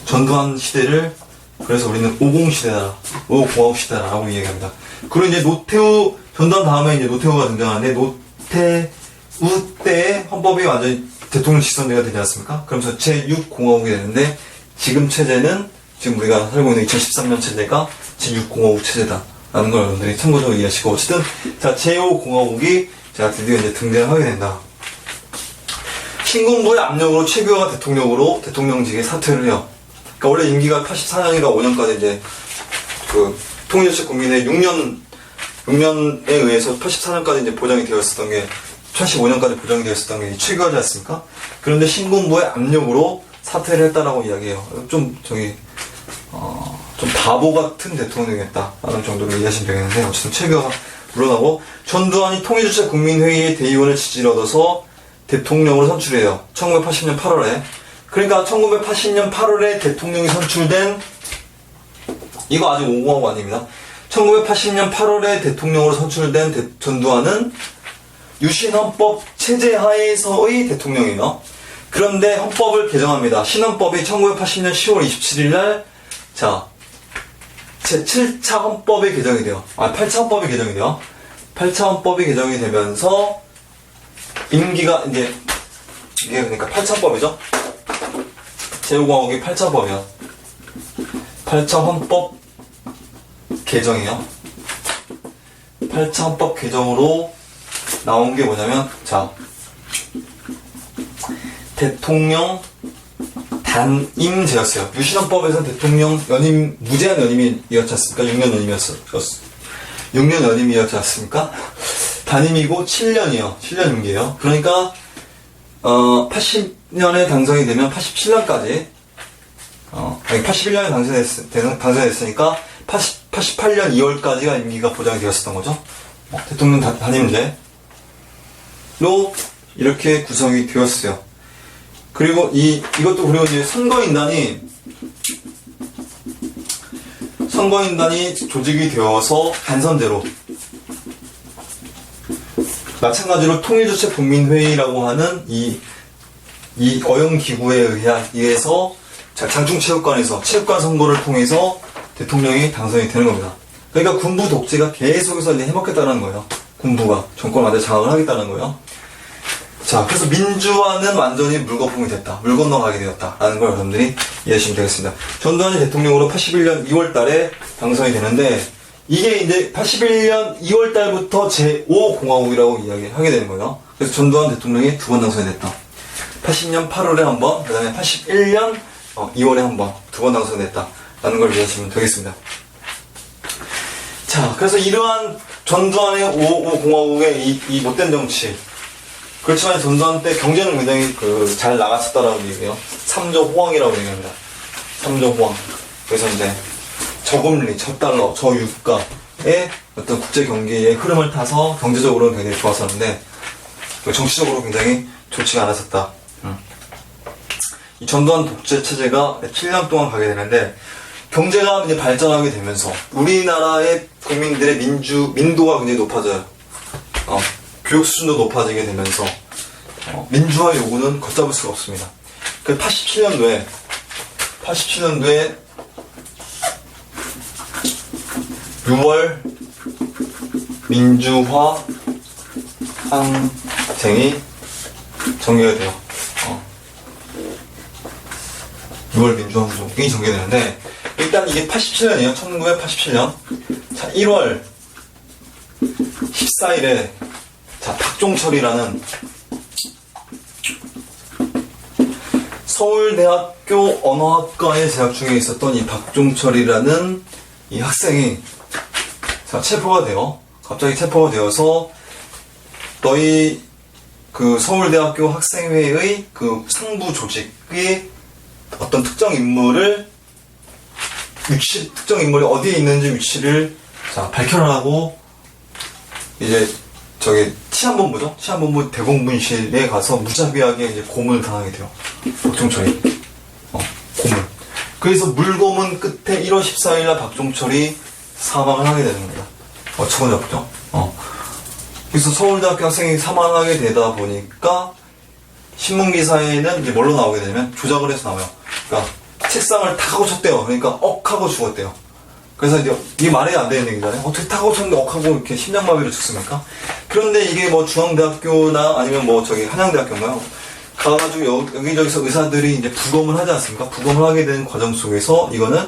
전두환 시대를 그래서 우리는 50시대다, 5공화국 시대다라고 얘기합니다. 그리고 이제 노태우 전두환 다음에 이제 노태우가 등장하는데, 노태우 때에 헌법이 완전히 대통령 직선제가 되지 않습니까? 그러면서 제6공화국이 되는데, 지금 체제는, 지금 우리가 살고 있는 2013년 체제가 제6공화국 체제다. 라는 걸 여러분들이 참고적으로 이해하시고, 어쨌든, 자, 제5공화국이 자, 드디어 이제 등장을 하게 된다. 신군부의 압력으로 최규하가 대통령직에 사퇴를 해요. 그러니까 원래 임기가 84년인가 5년까지 이제, 통일주체 국민의 6년에 의해서 84년까지 이제 보장이 되었었던 게, 85년까지 보장이 되었었던 게 최규하지 않습니까? 그런데 신군부의 압력으로 사퇴를 했다라고 이야기해요. 좀 바보 같은 대통령이었다라는 정도로 이해하시면 되겠는데, 어쨌든 최규하가 물러나고, 전두환이 통일주체 국민회의의 대의원의 지지를 얻어서 대통령으로 선출해요. 1980년 8월에. 그러니까 1980년 8월에 대통령이 선출된, 이거 아직 5공화국 아닙니다. 1980년 8월에 대통령으로 선출된 전두환은 유신헌법 체제 하에서의 대통령이에요. 그런데 헌법을 개정합니다. 신헌법이 1980년 10월 27일 날, 자, 제7차 헌법이 개정이 돼요. 8차 헌법이 개정이 돼요. 8차 헌법이 개정이 되면서, 임기가, 이제, 이게 그러니까 8차 헌법이죠? 제5공화국이 8차 헌법이야. 8차 헌법 개정이요. 8차 헌법 개정으로 나온 게 뭐냐면, 자, 대통령 단임제였어요. 유신헌법에서는 대통령 연임, 무제한 연임이었지 않습니까? 6년 연임이었어. 6년 연임이었지 않습니까? 단임이고 7년이요. 7년 임기예요. 그러니까 80년에 당선이 되면 87년까지 81년에 당선됐으니까 88년 2월까지가 임기가 보장이 되었었던 거죠. 대통령 단임제로 이렇게 구성이 되었어요. 그리고 이것도 그리고 이제 선거인단이 조직이 되어서 단선제로, 마찬가지로 통일주체 국민회의라고 하는 이 어용기구에 의해서 장충체육관에서 체육관 선거를 통해서 대통령이 당선이 되는 겁니다. 그러니까 군부 독재가 계속해서 이제 해먹겠다는 거예요. 군부가 정권을 완전히 장악을 하겠다는 거예요. 자, 그래서 민주화는 완전히 물거품이 됐다. 물 건너가게 되었다라는 걸 여러분들이 이해하시면 되겠습니다. 전두환이 대통령으로 81년 2월 달에 당선이 되는데, 이게 이제 81년 2월 달부터 제5공화국이라고 이야기하게 되는 거예요. 그래서 전두환 대통령이 두 번 당선이 됐다. 80년 8월에 한 번, 그 다음에 81년 2월에 한 번, 두 번 당선이 됐다라는 걸 이해하시면 되겠습니다. 자, 그래서 이러한 전두환의 5공화국의 이 못된 정치, 그렇지만 전두환 때 경제는 굉장히 잘 나갔었다라고 얘기해요. 3조 호황이라고 얘기합니다. 3조 호황. 그래서 이제 저금리, 저달러, 저유가의 어떤 국제 경기의 흐름을 타서 경제적으로는 굉장히 좋았었는데, 정치적으로 굉장히 좋지가 않았었다. 이 전두환 독재 체제가 7년 동안 가게 되는데, 경제가 이제 발전하게 되면서 우리나라의 국민들의 민도가 굉장히 높아져요. 교육 수준도 높아지게 되면서 민주화 요구는 걷잡을 수가 없습니다. 그 87년도에 6월 민주화 항쟁이 전개가 돼요. 6월 민주화 항쟁이 전개되는데, 일단 이게 87년이에요. 1987년. 자, 1월 14일에 자, 박종철이라는 서울대학교 언어학과에 재학 중에 있었던 이 박종철이라는 이 학생이 자, 체포가 돼요. 갑자기 체포가 되어서 너희 그 서울대학교 학생회의 그 상부 조직의 어떤 특정 인물이 어디에 있는지 위치를 자, 밝혀라고 이제 치안본부죠? 치안본부 대공분실에 가서 무자비하게 이제 고문을 당하게 돼요. 박종철이. 고문. 그래서 물고문 끝에 1월 14일날 박종철이 사망을 하게 되는 겁니다. 어처구니없죠? 그래서 서울대학교 학생이 사망하게 되다 보니까 신문기사에는 이제 뭘로 나오게 되냐면 조작을 해서 나와요. 그러니까 책상을 탁 하고 쳤대요. 그러니까 억 하고 죽었대요. 그래서 이제 이게 말이 안 되는 얘기잖아요. 어떻게 타고 쳤는데 억하고 이렇게 심장마비로 죽습니까? 그런데 이게 뭐 중앙대학교나 아니면 뭐 저기 한양대학교인가요? 가가지고 여기저기서 의사들이 이제 부검을 하지 않습니까? 부검을 하게 되는 과정 속에서 이거는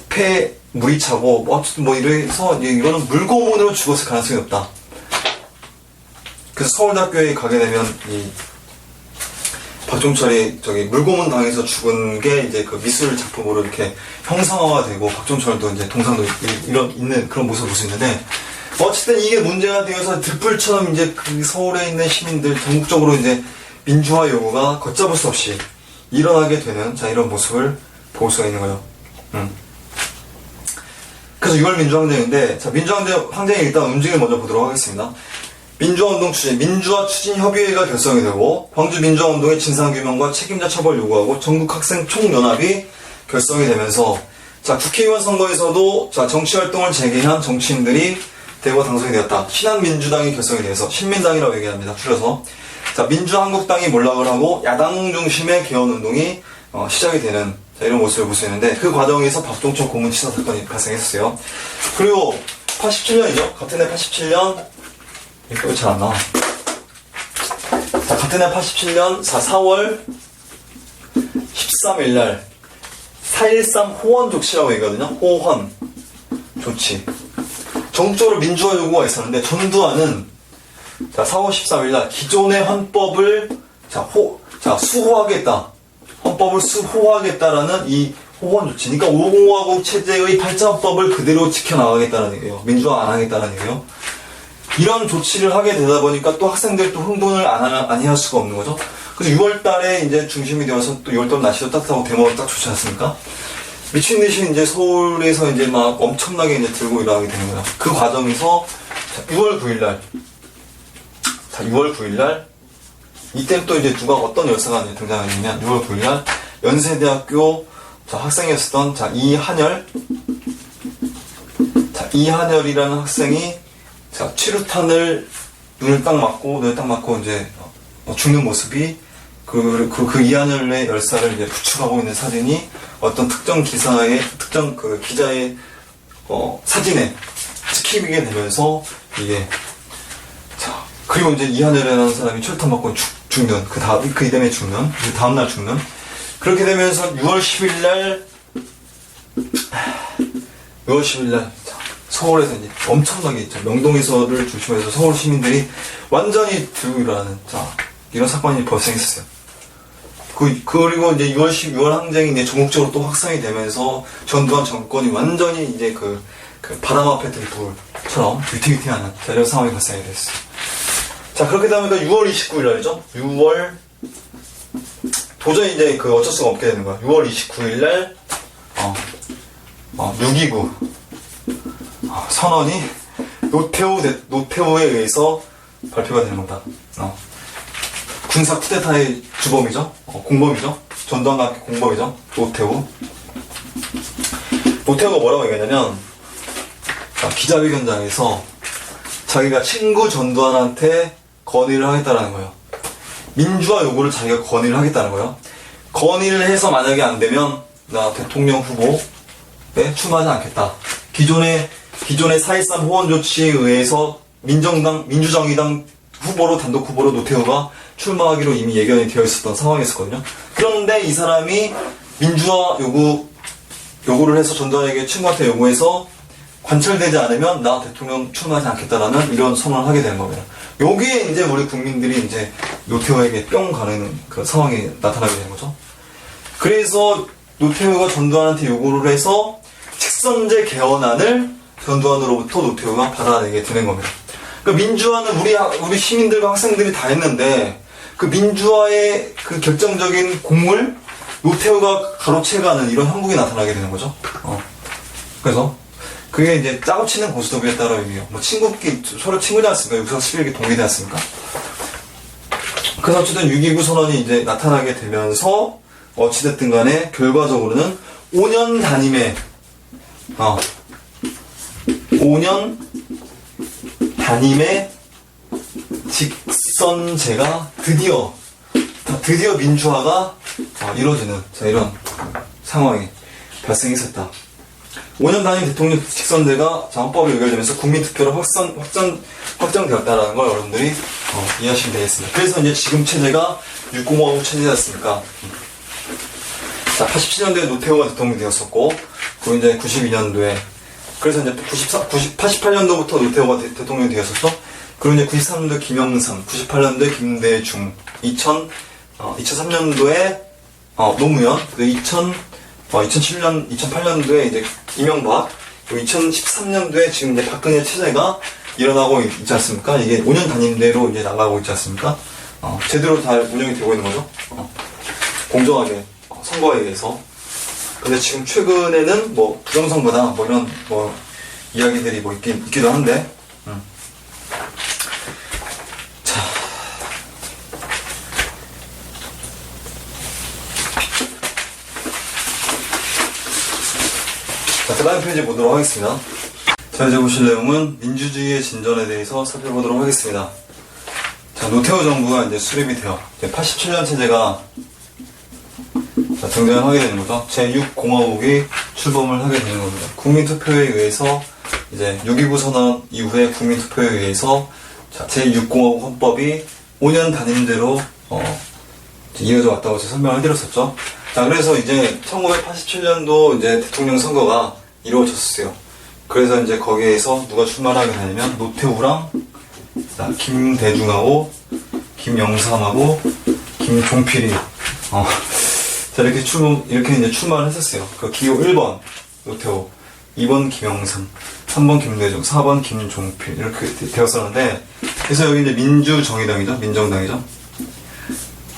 폐 물이 차고 뭐 어쨌든 뭐 이래서 이거는 물고문으로 죽었을 가능성이 없다. 그래서 서울대학교에 가게 되면 이 박종철이 저기 물고문 당해서 죽은 게 이제 그 미술 작품으로 이렇게 형상화가 되고 박종철도 이제 동상도 이런 있는 그런 모습을 볼 수 있는데 어쨌든 이게 문제가 되어서 들불처럼 이제 그 서울에 있는 시민들 전국적으로 이제 민주화 요구가 걷잡을 수 없이 일어나게 되는 자 이런 모습을 볼 수가 있는 거예요. 그래서 6월 민주항쟁인데 자 민주항쟁의 일단 움직임을 먼저 보도록 하겠습니다. 민주화운동 추진, 민주화 추진협의회가 결성이 되고 광주 민주화운동의 진상규명과 책임자 처벌 요구하고 전국학생 총연합이 결성이 되면서 자 국회의원 선거에서도 자 정치활동을 재개한 정치인들이 대거 당선이 되었다. 신한민주당이 결성이 되어서 신민당이라고 얘기합니다. 줄여서 자 민주한국당이 몰락을 하고 야당 중심의 개헌운동이 시작이 되는 자, 이런 모습을 볼 수 있는데 그 과정에서 박종철 고문치사 사건이 발생했었어요. 그리고 87년이죠. 같은 해 87년 이거 잘 안 나와. 자, 같은 해 87년 4월 13일 날 4.13 호원 조치라고 얘기하거든요. 호원 조치. 전국적으로 민주화 요구가 있었는데 전두환은 자, 4월 13일 날 기존의 헌법을 수호하겠다. 헌법을 수호하겠다라는 이 호원 조치. 그러니까 5공화국 체제의 8.헌법을 그대로 지켜나가겠다는 얘기예요. 민주화 안 하겠다는 얘기예요. 이런 조치를 하게 되다 보니까 또 학생들 또 흥분을 아니 할 수가 없는 거죠. 그래서 6월 달에 이제 중심이 되어서 또 6월 달 날씨도 따뜻하고 대모가 딱 좋지 않습니까? 미친 듯이 이제 서울에서 이제 막 엄청나게 이제 들고 일어나게 되는 거야. 그 과정에서 6월 9일 날. 자, 6월 9일 날. 이때 또 이제 누가 어떤 열사가 등장했냐면 6월 9일 날 연세대학교 자, 학생이었던 자, 이한열. 자, 이한열이라는 학생이 자, 취루탄을 눈을 딱 맞고 이제 죽는 모습이 그 이한열의 열사를 이제 부축하고 있는 사진이 어떤 특정 기자의 사진에 찍히게 되면서 이게 자 그리고 이제 이한열이라는 사람이 취루탄 맞고 죽는 그 다음날 죽는 그렇게 되면서 6월 10일 날 서울에서 이제 엄청나게 있죠. 명동에서를 중심으로 해서 서울 시민들이 완전히 들고 일어나는 이런 사건이 발생했었어요. 그리고 이제 6월 항쟁이 이제 전국적으로 또 확산이 되면서 전두환 정권이 완전히 이제 그 바람 앞에 든 불처럼 위태위태하는 이런 상황이 발생이 됐어요. 자, 그렇게 되니까 6월 29일 날이죠. 도저히 이제 어쩔 수가 없게 되는 거야. 6월 29일 날 6.29 선언이 노태우에 의해서 발표가 되는 겁니다. 군사 쿠데타의 주범이죠. 공범이죠. 전두환과 함께 공범이죠. 노태우가 뭐라고 얘기했냐면 기자회견장에서 자기가 친구 전두환한테 건의를 하겠다라는 거예요. 민주화 요구를 자기가 건의를 하겠다는 거예요. 건의를 해서 만약에 안 되면 나 대통령 후보에 출마하지 않겠다. 기존의 4.13 호원 조치에 의해서 민주정의당 단독 후보로 노태우가 출마하기로 이미 예견이 되어 있었던 상황이었거든요. 그런데 이 사람이 민주화 요구를 해서 전두환에게 친구한테 요구해서 관철되지 않으면 나 대통령 출마하지 않겠다라는 이런 선언을 하게 되는 겁니다. 여기에 이제 우리 국민들이 이제 노태우에게 뿅 가는 그런 상황이 나타나게 되는 거죠. 그래서 노태우가 전두환한테 요구를 해서 책선제 개헌안을 전두환으로부터 노태우가 받아내게 되는 겁니다. 그러니까 민주화는 우리 시민들과 학생들이 다 했는데 그 민주화의 그 결정적인 공을 노태우가 가로채가는 이런 형국이 나타나게 되는 거죠. 그래서 그게 이제 짜고 치는 고스톱이었다라고 얘기해요. 서로 친구지 않습니까? 6상 11기 동기지 않습니까? 그래서 어쨌든 6.29 선언이 이제 나타나게 되면서 어찌됐든 간에 결과적으로는 5년 단임의 직선제가 드디어 민주화가 이루어지는 이런 상황이 발생했었다. 5년 단임 대통령 직선제가 헌법에 의결되면서 국민투표로 확정되었다라는 걸 여러분들이 이해하시면 되겠습니다. 그래서 이제 지금 체제가 6공화국 체제였으니까. 자, 87년도에 노태우가 대통령이 되었었고, 그리고 이제 92년도에, 그래서 이제 88년도부터 노태우가 대통령이 되었었죠. 그리고 이제 93년도에 김영삼, 98년도에 김대중, 2003년도에 노무현, 2007년, 2008년도에 이제 이명박, 2013년도에 지금 이제 박근혜 체제가 일어나고 있지 않습니까? 이게 5년 단임대로 이제 나가고 있지 않습니까? 제대로 잘 운영이 되고 있는 거죠. 공정하게, 선거에 의해서. 근데 지금 최근에는 뭐 부정선거다, 뭐 이런 뭐 이야기들이 뭐 있기도 한데, 자, 그 다음 페이지 보도록 하겠습니다. 자, 이제 보실 내용은 민주주의의 진전에 대해서 살펴보도록 하겠습니다. 자, 노태우 정부가 이제 수립이 돼요. 이제 87년 체제가 등장을 하게 되는 거죠. 제6공화국이 출범을 하게 되는 겁니다. 국민투표에 의해서 이제 6.29 선언 이후에 국민투표에 의해서 자, 제6공화국 헌법이 5년 단임대로 이어져 왔다고 제가 설명을 해드렸었죠. 자, 그래서 이제 1987년도 이제 대통령 선거가 이루어졌어요. 그래서 이제 거기에서 누가 출마를 하게 되냐면 노태우랑 김대중하고 김영삼하고 김종필이 자, 이렇게 이제 출마를 했었어요. 그 기호 1번 노태우, 2번 김영삼, 3번 김대중, 4번 김종필 이렇게 되었었는데, 그래서 여기 이제 민주정의당이죠, 민정당이죠.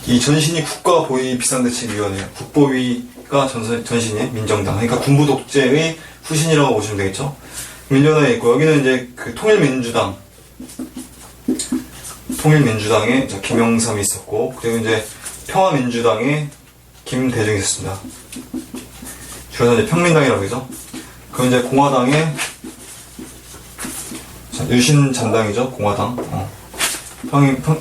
이 전신이 국가보위비상대책위원회예요. 국보위가 전신이 민정당. 그러니까 군부 독재의 후신이라고 보시면 되겠죠. 민정당에 있고, 여기는 이제 그 통일민주당에 김영삼이 있었고, 그리고 이제 평화민주당에 김대중이 있었습니다. 줄여서 이제 평민당이라고 하죠. 그리고 이제 공화당에 유신잔당이죠, 공화당.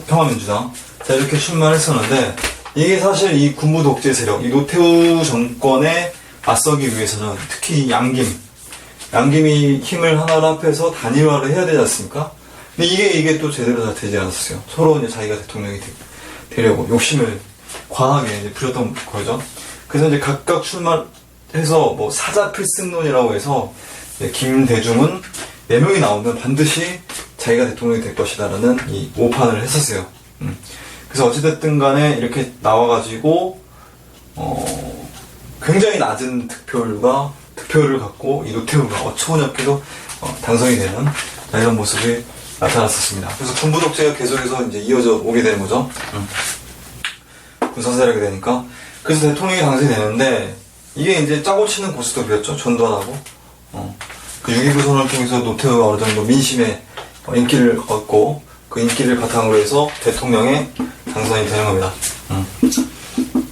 평화민주당. 자, 이렇게 출마를 했었는데, 이게 사실 이 군부 독재 세력, 이 노태우 정권에 맞서기 위해서는 특히 양김이 힘을 하나로 합해서 단일화를 해야 되지 않습니까? 근데 이게 또 제대로 잘 되지 않았어요. 서로 이제 자기가 대통령이 되려고 욕심을 과하게 이제 부렸던 거죠. 그래서 이제 각각 출마해서 뭐 사자 필승론이라고 해서 김대중은 4명이 나오면 반드시 자기가 대통령이 될 것이다라는 이 오판을 했었어요. 그래서 어찌됐든 간에 이렇게 나와가지고 굉장히 낮은 득표를 갖고 이 노태우가 어처구니없게도 당선이 되는 이런 모습이 나타났었습니다. 그래서 군부 독재가 계속해서 이제 이어져 오게 되는 거죠. 군사 세력이 되니까. 그래서 대통령이 당선이 되는데, 이게 이제 짜고 치는 고스톱이었죠. 전두환하고. 그 6.29 선언을 통해서 노태우가 어느 정도 민심에 인기를 얻고, 그 인기를 바탕으로 해서 대통령에 당선이 되는 겁니다.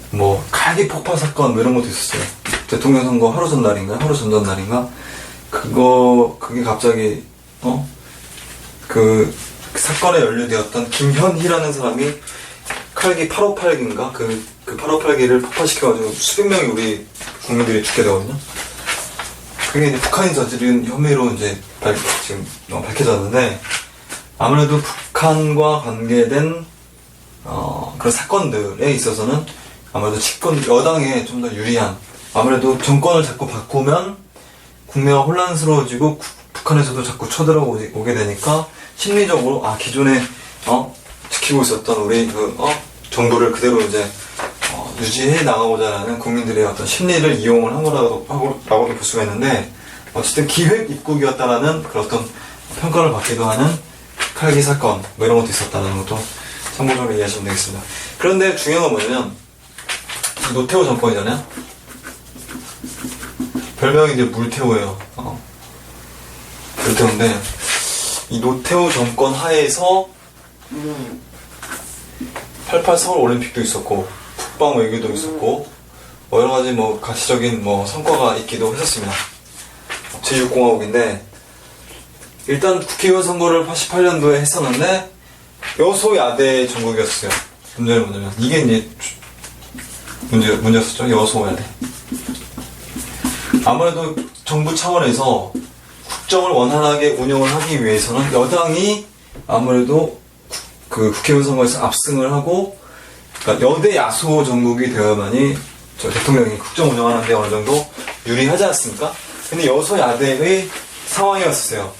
뭐 칼기 폭파 사건 뭐 이런 것도 있었어요. 대통령 선거 하루 전날인가? 그게 갑자기 그 사건에 연루되었던 김현희라는 사람이 칼기 858기인가? 그 858기를 폭파시켜가지고 수백 명의 우리 국민들이 죽게 되거든요. 그게 이제 북한이 저지른 혐의로 이제 지금 밝혀졌는데, 아무래도 북한과 관계된 그런 사건들에 있어서는 아무래도 여당에 좀 더 유리한, 아무래도 정권을 자꾸 바꾸면 국내가 혼란스러워지고 북한에서도 자꾸 쳐들어오게 되니까 심리적으로 기존에 지키고 있었던 우리 정부를 그대로 이제 유지해 나가고자 하는 국민들의 어떤 심리를 이용을 한 거라고도 볼 수가 있는데, 어쨌든 기획 입국이었다라는 그런 어떤 평가를 받기도 하는 칼기 사건 뭐 이런 것도 있었다는 것도 참고적으로 이해하시면 되겠습니다. 그런데 중요한 건 뭐냐면, 노태우 정권이잖아요. 별명이 이제 물태우예요. 물태우인데, 이 노태우 정권 하에서 88 서울 올림픽도 있었고, 북방 외교도 있었고, 여러 가지 뭐 가시적인 성과가 있기도 했었습니다. 제6공화국인데, 일단 국회의원 선거를 88년도에 했었는데, 여소야대 전국이었어요. 문제는 뭐냐면, 이게 이제 문제였었죠. 여소야대. 아무래도 정부 차원에서 국정을 원활하게 운영을 하기 위해서는 여당이 아무래도 그 국회의원 선거에서 압승을 하고, 그러니까 여대 야소 정국이 되어야만이 저 대통령이 국정 운영하는데 어느 정도 유리하지 않습니까? 근데 여소야대의 상황이었어요.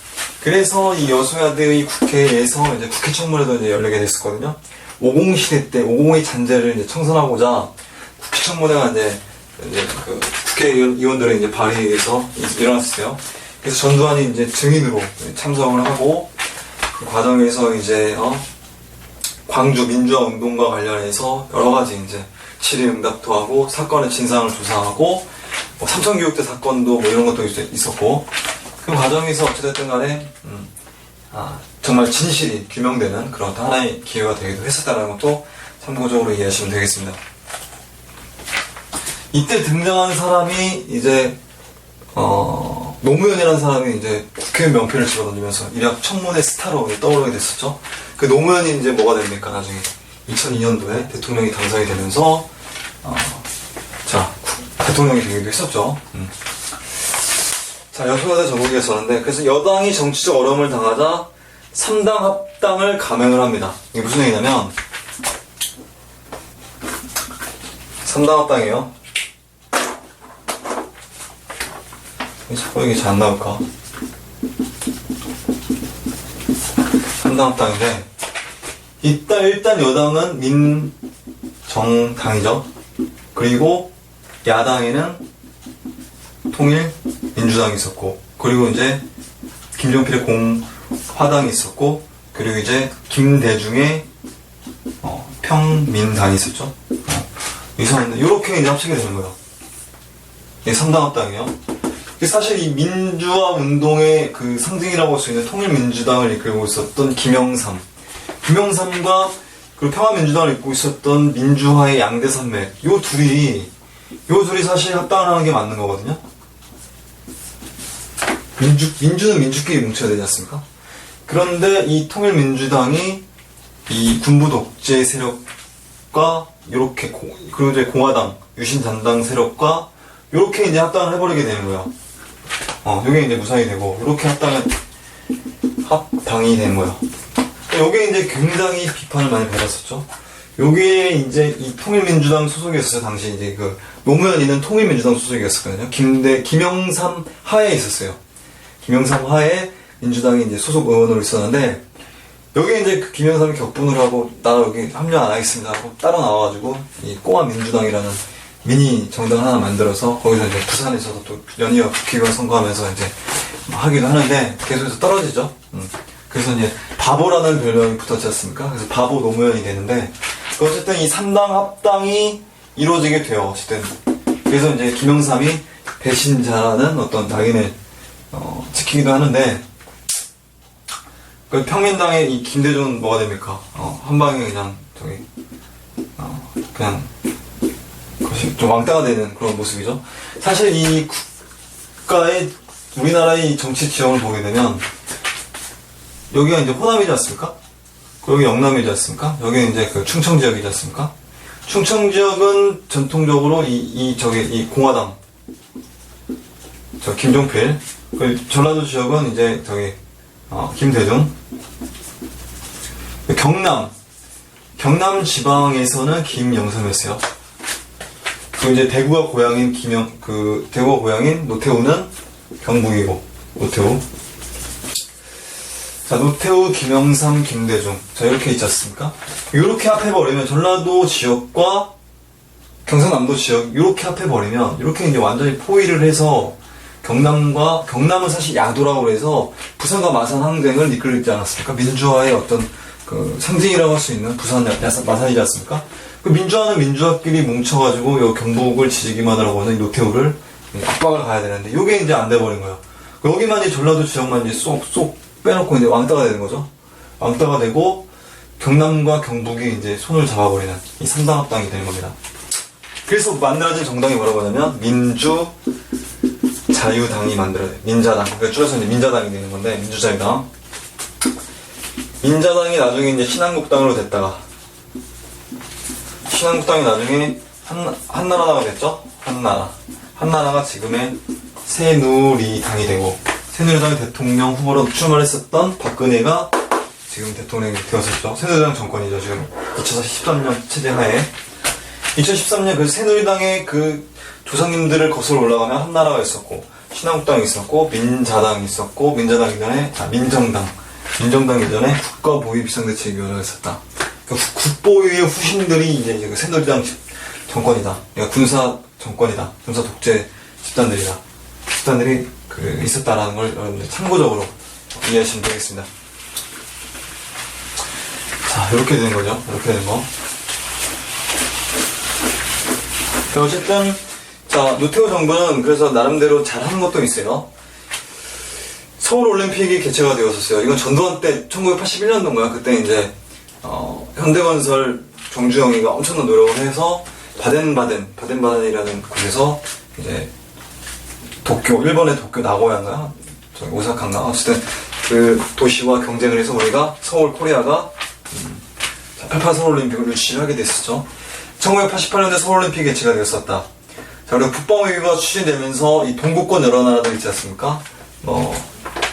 그래서 이 여소야대의 국회에서 이제 국회 청문회도 이제 열리게 됐었거든요. 50 시대 때 50의 잔재를 이제 청산하고자 국회 청문회가 이제 그 국회의원들의 이제 발의에서 일어났어요. 그래서 전두환이 이제 증인으로 참석을 하고, 그 과정에서 이제 광주 민주화 운동과 관련해서 여러 가지 이제 질의응답도 하고 사건의 진상을 조사하고 뭐 삼천교육대 사건도 뭐 이런 것도 있었고, 그 과정에서 어찌됐든 간에 정말 진실이 규명되는 그런 하나의 기회가 되기도 했었다는 것도 참고적으로 이해하시면 되겠습니다. 이때 등장한 사람이 이제 노무현이라는 사람이 이제 국회의원 명패를 집어던지면서 이략 청문회 스타로 떠오르게 됐었죠. 그 노무현이 이제 뭐가 됩니까? 나중에 2002년도에 대통령이 당선이 되면서 대통령이 되기도 했었죠. 자, 여소야대 정국이었었는데, 그래서 여당이 정치적 어려움을 당하자 3당 합당을 감행을 합니다. 이게 무슨 얘기냐면 3당 합당이에요. 자꾸 이게 잘 안 나올까? 3당 합당인데, 일단 여당은 민정당이죠. 그리고 야당에는 통일민주당이 있었고, 그리고 이제 김종필의 공화당이 있었고, 그리고 이제 김대중의 평민당이 있었죠. 있었는데 이렇게 이제 합치게 되는 거예요. 이게 3당 합당이에요. 사실 이 민주화 운동의 그 상징이라고 할 수 있는 통일민주당을 이끌고 있었던 김영삼과 그리고 평화민주당을 이끌고 있었던 민주화의 양대산맥, 요 둘이 사실 합당을 하는 게 맞는 거거든요. 민주는 민주끼리 뭉쳐야 되지 않습니까? 그런데 이 통일민주당이 이 군부 독재 세력과 이렇게 그리고 이제 공화당, 유신잔당 세력과 이렇게 이제 합당을 해버리게 되는 거예요. 요게 이제 무산이 되고, 이렇게 합당이 되는 거예요. 요게 이제 굉장히 비판을 많이 받았었죠. 요게 이제 이 통일민주당 소속이었어요. 당시 이제 그 노무현이는 통일민주당 소속이었었거든요. 김영삼 하에 있었어요. 김영삼 하에 민주당이 이제 소속 의원으로 있었는데, 여기 이제 그 김영삼이 격분을 하고, 나 여기 합류 안 하겠습니다 하고 따로 나와가지고, 이 꼬마 민주당이라는 미니 정당 하나 만들어서, 거기서 이제 부산에서도 또 연이어 국회의원 선거하면서 이제 하기도 하는데, 계속해서 떨어지죠. 그래서 이제 바보라는 별명이 붙었지 않습니까? 그래서 바보 노무현이 되는데, 어쨌든 이 3당 합당이 이루어지게 돼요. 어쨌든. 그래서 이제 김영삼이 배신자라는 어떤 낙인을 지키기도 하는데, 그 평민당의 이 김대중은 뭐가 됩니까? 한 방에 그냥 그냥 그것이 좀 왕따가 되는 그런 모습이죠. 사실 이 우리나라의 정치 지형을 보게 되면, 여기가 이제 호남이지 않습니까? 여기 영남이지 않습니까? 여기는 이제 그 충청 지역이지 않습니까? 충청 지역은 전통적으로 이 공화당, 김종필, 전라도 지역은 이제 김대중, 경남 지방에서는 김영삼이었어요. 그리고 이제 대구가 고향인 노태우는 경북이고, 노태우. 자, 노태우, 김영삼, 김대중. 자, 이렇게 있지 않습니까? 이렇게 합해버리면, 전라도 지역과 경상남도 지역, 이렇게 합해버리면, 이렇게 이제 완전히 포위를 해서, 경남은 사실 야도라고 해서, 부산과 마산 항쟁을 이끌지 않았습니까? 민주화의 어떤, 그, 상징이라고 할 수 있는 마산이지 않습니까? 그 민주화는 민주화끼리 뭉쳐가지고, 요 경북을 지지기만 하라고 하는 노태우를 압박을 가야 되는데, 요게 이제 안 돼버린 거예요. 여기만 이제 전라도 지역만 이제 쏙 빼놓고 이제 왕따가 되는 거죠. 왕따가 되고 경남과 경북이 이제 손을 잡아버리는 이 3당 합당이 되는 겁니다. 그래서 만들어진 정당이 뭐라고 하냐면 민주자유당이 민자당. 그러니까 줄여서 이제 민자당이 되는 건데, 민주자유당. 민자당이 나중에 이제 신한국당으로 됐다가, 신한국당이 나중에 한나라당이 됐죠. 한나라가 지금의 새누리당이 되고, 새누리당의 대통령 후보로 출마했었던 박근혜가 지금 대통령이 되었었죠. 새누리당 정권이죠. 지금 2013년 체제하에 2013년 그 새누리당의 그 조상님들을 거슬러 올라가면 한나라가 있었고, 신한국당이 있었고, 민자당이 있었고, 민자당 이전에 민정당 이전에 국가보위 비상대책위원회가 있었다. 그러니까 국보위의 후신들이 이제 그 새누리당 정권이다. 그러니까 군사 정권이다. 군사 독재 집단들이 그 있었다라는 걸 여러분들 참고적으로 이해하시면 되겠습니다. 자, 이렇게 되는 거죠. 이렇게 되는 거. 어쨌든, 자, 노태우 정부는 그래서 나름대로 잘하는 것도 있어요. 서울올림픽이 개최가 되었었어요. 이건 전두환 때 1981년도인가요? 그때 이제 현대건설 정주영이가 엄청난 노력을 해서 바덴바덴이라는 곳에서 이제 일본의 도쿄 나고야인가? 오사카인가? 어쨌든 그 도시와 경쟁을 해서 우리가 코리아가 88 서울올림픽을 유치를 하게 됐었죠. 1988년에 서울올림픽이 개최가 되었었다. 자, 그리고 북방외교가 추진되면서 이 동구권 여러 나라들 있지 않습니까?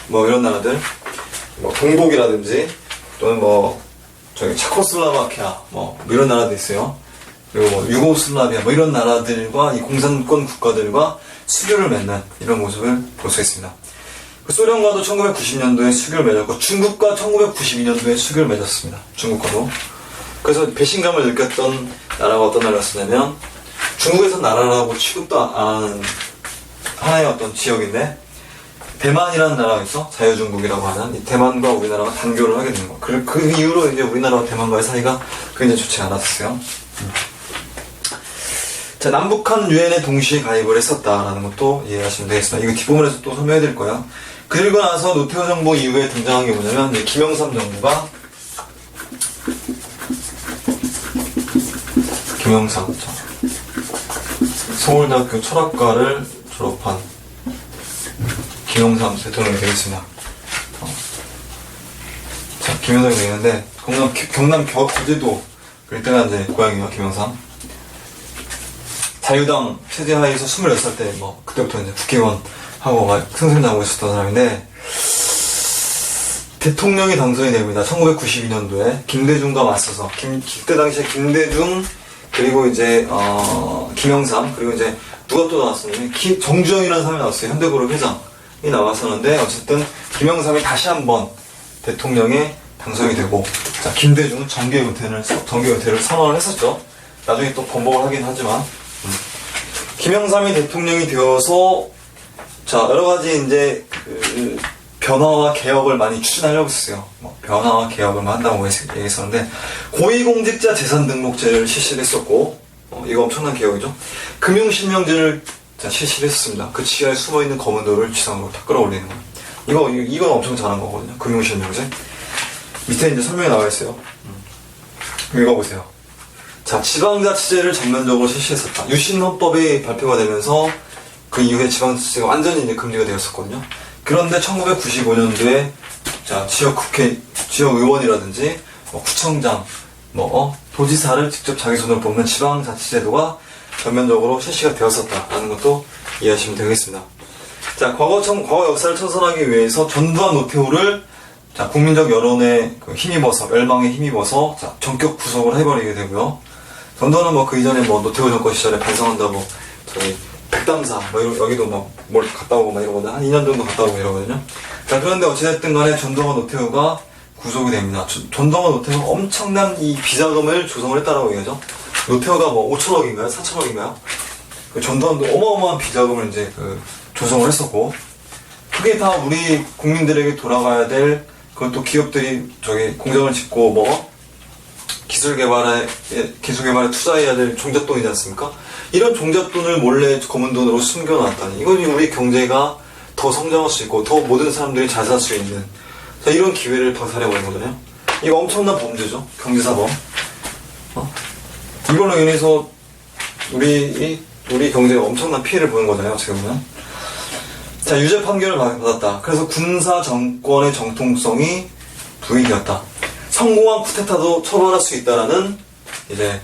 이런 나라들, 동독이라든지, 또는 체코슬라바키아, 이런 나라도 있어요. 그리고 유고슬라비아, 이런 나라들과 이 공산권 국가들과 수교를 맺는 이런 모습을 볼 수 있습니다. 소련과도 1990년도에 수교를 맺었고, 중국과 1992년도에 수교를 맺었습니다. 중국과도. 그래서 배신감을 느꼈던 나라가 어떤 나라였었냐면, 중국에서 나라라고 취급도 안 하는 하나의 어떤 지역인데, 대만이라는 나라가 있어. 자유중국이라고 하는. 이 대만과 우리나라가 단교를 하게 된 거. 그 이후로 이제 우리나라와 대만과의 사이가 굉장히 좋지 않았어요. 자, 남북한 유엔에 동시에 가입을 했었다라는 것도 이해하시면 되겠습니다. 이거 뒷부분에서 또 설명해 드릴 거예요. 그리고 나서 노태우 정부 이후에 등장한 게 뭐냐면, 이제 김영삼 정부가 서울대학교 철학과를 졸업한 김영삼 대통령이 되겠습니다. 자, 김영삼이 되는데, 경남 거제도, 그때가 이제 고향이에요, 김영삼. 자유당 체제 하에서 26살 때, 그때부터 이제 국회의원하고 막 승승장구 있었던 사람인데, 대통령이 당선이 됩니다. 1992년도에 김대중과 맞서서, 그때 당시에 김대중, 그리고 이제, 김영삼, 그리고 이제, 누가 또 나왔었냐면, 정주영이라는 사람이 나왔어요. 현대그룹 회장이 나왔었는데, 어쨌든, 김영삼이 다시 한번 대통령에 당선이 되고, 자, 김대중은 정계 은퇴를 선언을 했었죠. 나중에 또 번복을 하긴 하지만, 김영삼이 대통령이 되어서, 자, 여러가지 이제, 변화와 개혁을 많이 추진하려고 했어요. 변화와 개혁을 한다고 얘기했었는데, 고위공직자 재산등록제를 실시를 했었고, 이거 엄청난 개혁이죠. 금융실명제를 실시를 했었습니다. 그 지하에 숨어있는 검은 돌을 지상으로 다 끌어올리는 거예요. 이건 엄청 잘한 거거든요. 금융실명제. 밑에 이제 설명이 나와 있어요. 읽어보세요. 자, 지방자치제를 전면적으로 실시했었다. 유신헌법이 발표가 되면서 그 이후에 지방자치제가 완전히 이제 금지가 되었었거든요. 그런데 1995년도에 자, 지역의원이라든지 구청장, 도지사를 직접 자기 손으로 뽑는 지방자치제도가 전면적으로 실시가 되었었다라는 것도 이해하시면 되겠습니다. 자, 과거 역사를 청산하기 위해서 전두환 노태우를 자, 국민적 여론에 열망에 힘입어서 자, 전격 구속을 해버리게 되고요. 전두환은 그 이전에 노태우 정권 시절에 반성한다고 백담사 여기도 뭘 갔다 오고 이러거든요. 한 2년 정도 갔다 오고 이러거든요. 자, 그런데 어찌됐든 간에 전두환 노태우가 구속이 됩니다. 전두환 노태우가 엄청난 이 비자금을 조성을 했다라고 얘기하죠. 노태우가 5천억인가요? 4천억인가요? 전두환도 어마어마한 비자금을 이제 조성을 했었고, 그게 다 우리 국민들에게 돌아가야 될, 그것도 기업들이 공장을 짓고 기술 개발에 투자해야 될 종잣돈이지 않습니까? 이런 종잣돈을 몰래 검은 돈으로 숨겨놨다니, 이건 우리 경제가 더 성장할 수 있고 더 모든 사람들이 잘 살 수 있는 자, 이런 기회를 박살내버린 거잖아요. 이거 엄청난 범죄죠. 경제사범. 이걸로 인해서 우리 경제가 엄청난 피해를 보는 거잖아요. 어떻게 보면. 자, 유죄 판결을 받았다. 그래서 군사 정권의 정통성이 부인되었다. 성공한 쿠데타도 처벌할 수 있다라는 이제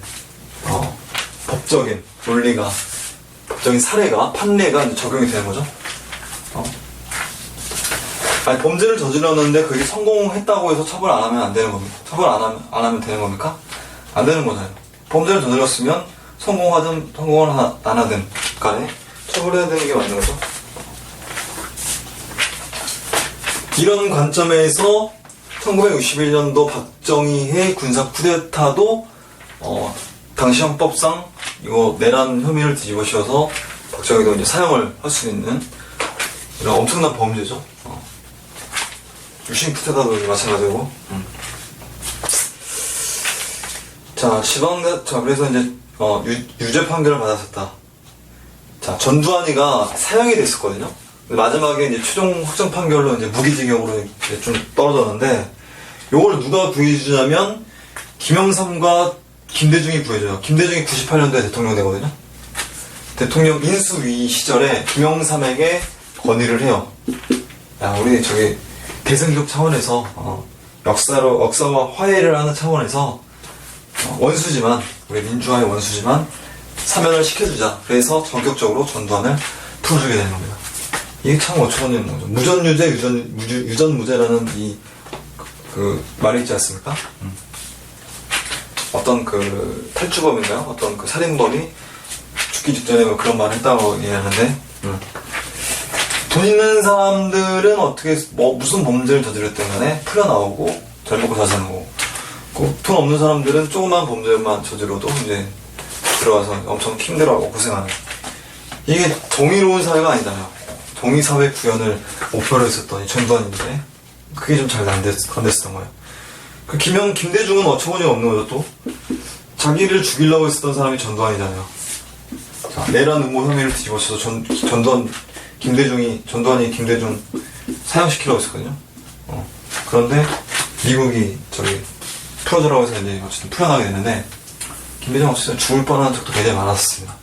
법적인 논리가, 법적인 사례가, 판례가 이제 적용이 되는 거죠. 아니, 범죄를 저질렀는데 그게 성공했다고 해서 처벌 안 하면 안 되는 겁니까? 처벌 안 하면 되는 겁니까? 안 되는 거잖아요. 범죄를 저질렀으면 성공하든 성공을 안 하든 간에 처벌해야 되는 게 맞는 거죠. 이런 관점에서 1961년도 박정희의 군사 쿠데타도 당시 형법상 이거 내란 혐의를 뒤집어 씌워서 박정희도 이제 사형을 할 수 있는 이런 엄청난 범죄죠. 유신 쿠데타도 마찬가지고. 자, 그래서 이제 유죄 판결을 받았었다. 자, 전두환이가 사형이 됐었거든요. 마지막에 이제 최종 확정 판결로 이제 무기징역으로 이제 좀 떨어졌는데, 요걸 누가 구해주냐면 김영삼과 김대중이 구해줘요. 김대중이 98년도에 대통령 되거든요. 대통령 인수위 시절에 김영삼에게 건의를 해요. 야, 우리 저기 대승적 차원에서 역사와 화해를 하는 차원에서 원수지만, 우리 민주화의 원수지만 사면을 시켜주자. 그래서 전격적으로 전두환을 풀어주게 되는 겁니다. 이게 참 어처구니없는 거죠. 무전유죄, 유전무죄라는 그 말이 있지 않습니까? 어떤 그 탈주범인가요? 어떤 그 살인범이 죽기 직전에 뭐 그런 말을 했다고 얘기하는데, 돈 있는 사람들은 어떻게 무슨 범죄를 저질렀든 간에 풀려나오고 잘 먹고 잘 사는 거고, 돈 없는 사람들은 조그만 범죄만 저지러도 이제 들어가서 엄청 힘들어하고 고생하는, 이게 정의로운 사회가 아니잖아요. 정의사회 구현을 목표로 했었던 이 전두환인데 그게 좀 잘 안 됐었던 거예요. 김대중은 어처구니 없는 거죠. 또 자기를 죽이려고 했었던 사람이 전두환이잖아요. 자, 내란 음모 혐의를 뒤집어쳐서 전두환이 김대중 사형시키려고 했었거든요. 그런데 미국이 풀어주라고 해서 이제 어쨌든 풀어나게 됐는데, 김대중 어쨌든 죽을 뻔한 적도 굉장히 많았습니다.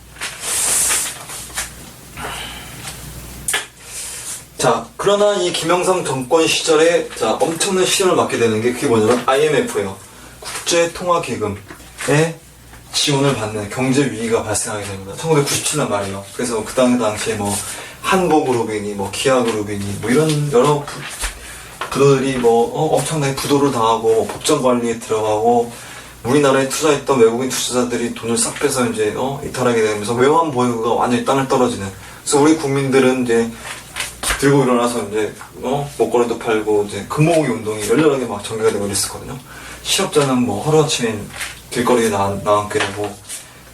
자, 그러나 이 김영삼 정권 시절에 엄청난 시련을 맞게 되는 게 그게 뭐냐면 IMF예요. 국제통화기금의 지원을 받는 경제 위기가 발생하게 됩니다. 1997년 말이에요. 그래서 그 당시에 한보그룹이니 기아그룹이니 이런 여러 부도들이 엄청나게 부도를 당하고 법정 관리에 들어가고, 우리나라에 투자했던 외국인 투자자들이 돈을 싹 빼서 이제 이탈하게 되면서 외환 보유고가 완전히 땅을 떨어지는. 그래서 우리 국민들은 이제 들고 일어나서 이제 목걸이도 팔고 이제 금모으기 운동이 열렬하게 막 전개가 되고 이랬었거든요. 실업자는 하루아침에 길거리에 나앉게 되고,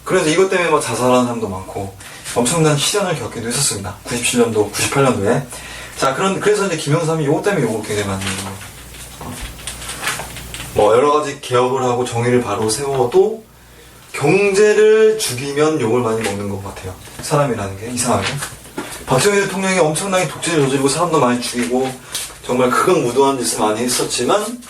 그래서 이것 때문에 자살하는 사람도 많고 엄청난 시련을 겪기도 했었습니다. 97년도, 98년도에. 자, 그래서 이제 김영삼이 요것 때문에 욕을 굉장히 많이 해요. 여러 가지 개혁을 하고 정의를 바로 세워도 경제를 죽이면 욕을 많이 먹는 것 같아요. 사람이라는 게 이상하게. 박정희 대통령이 엄청나게 독재를 저지르고 사람도 많이 죽이고 정말 극악무도한 짓을 많이 했었지만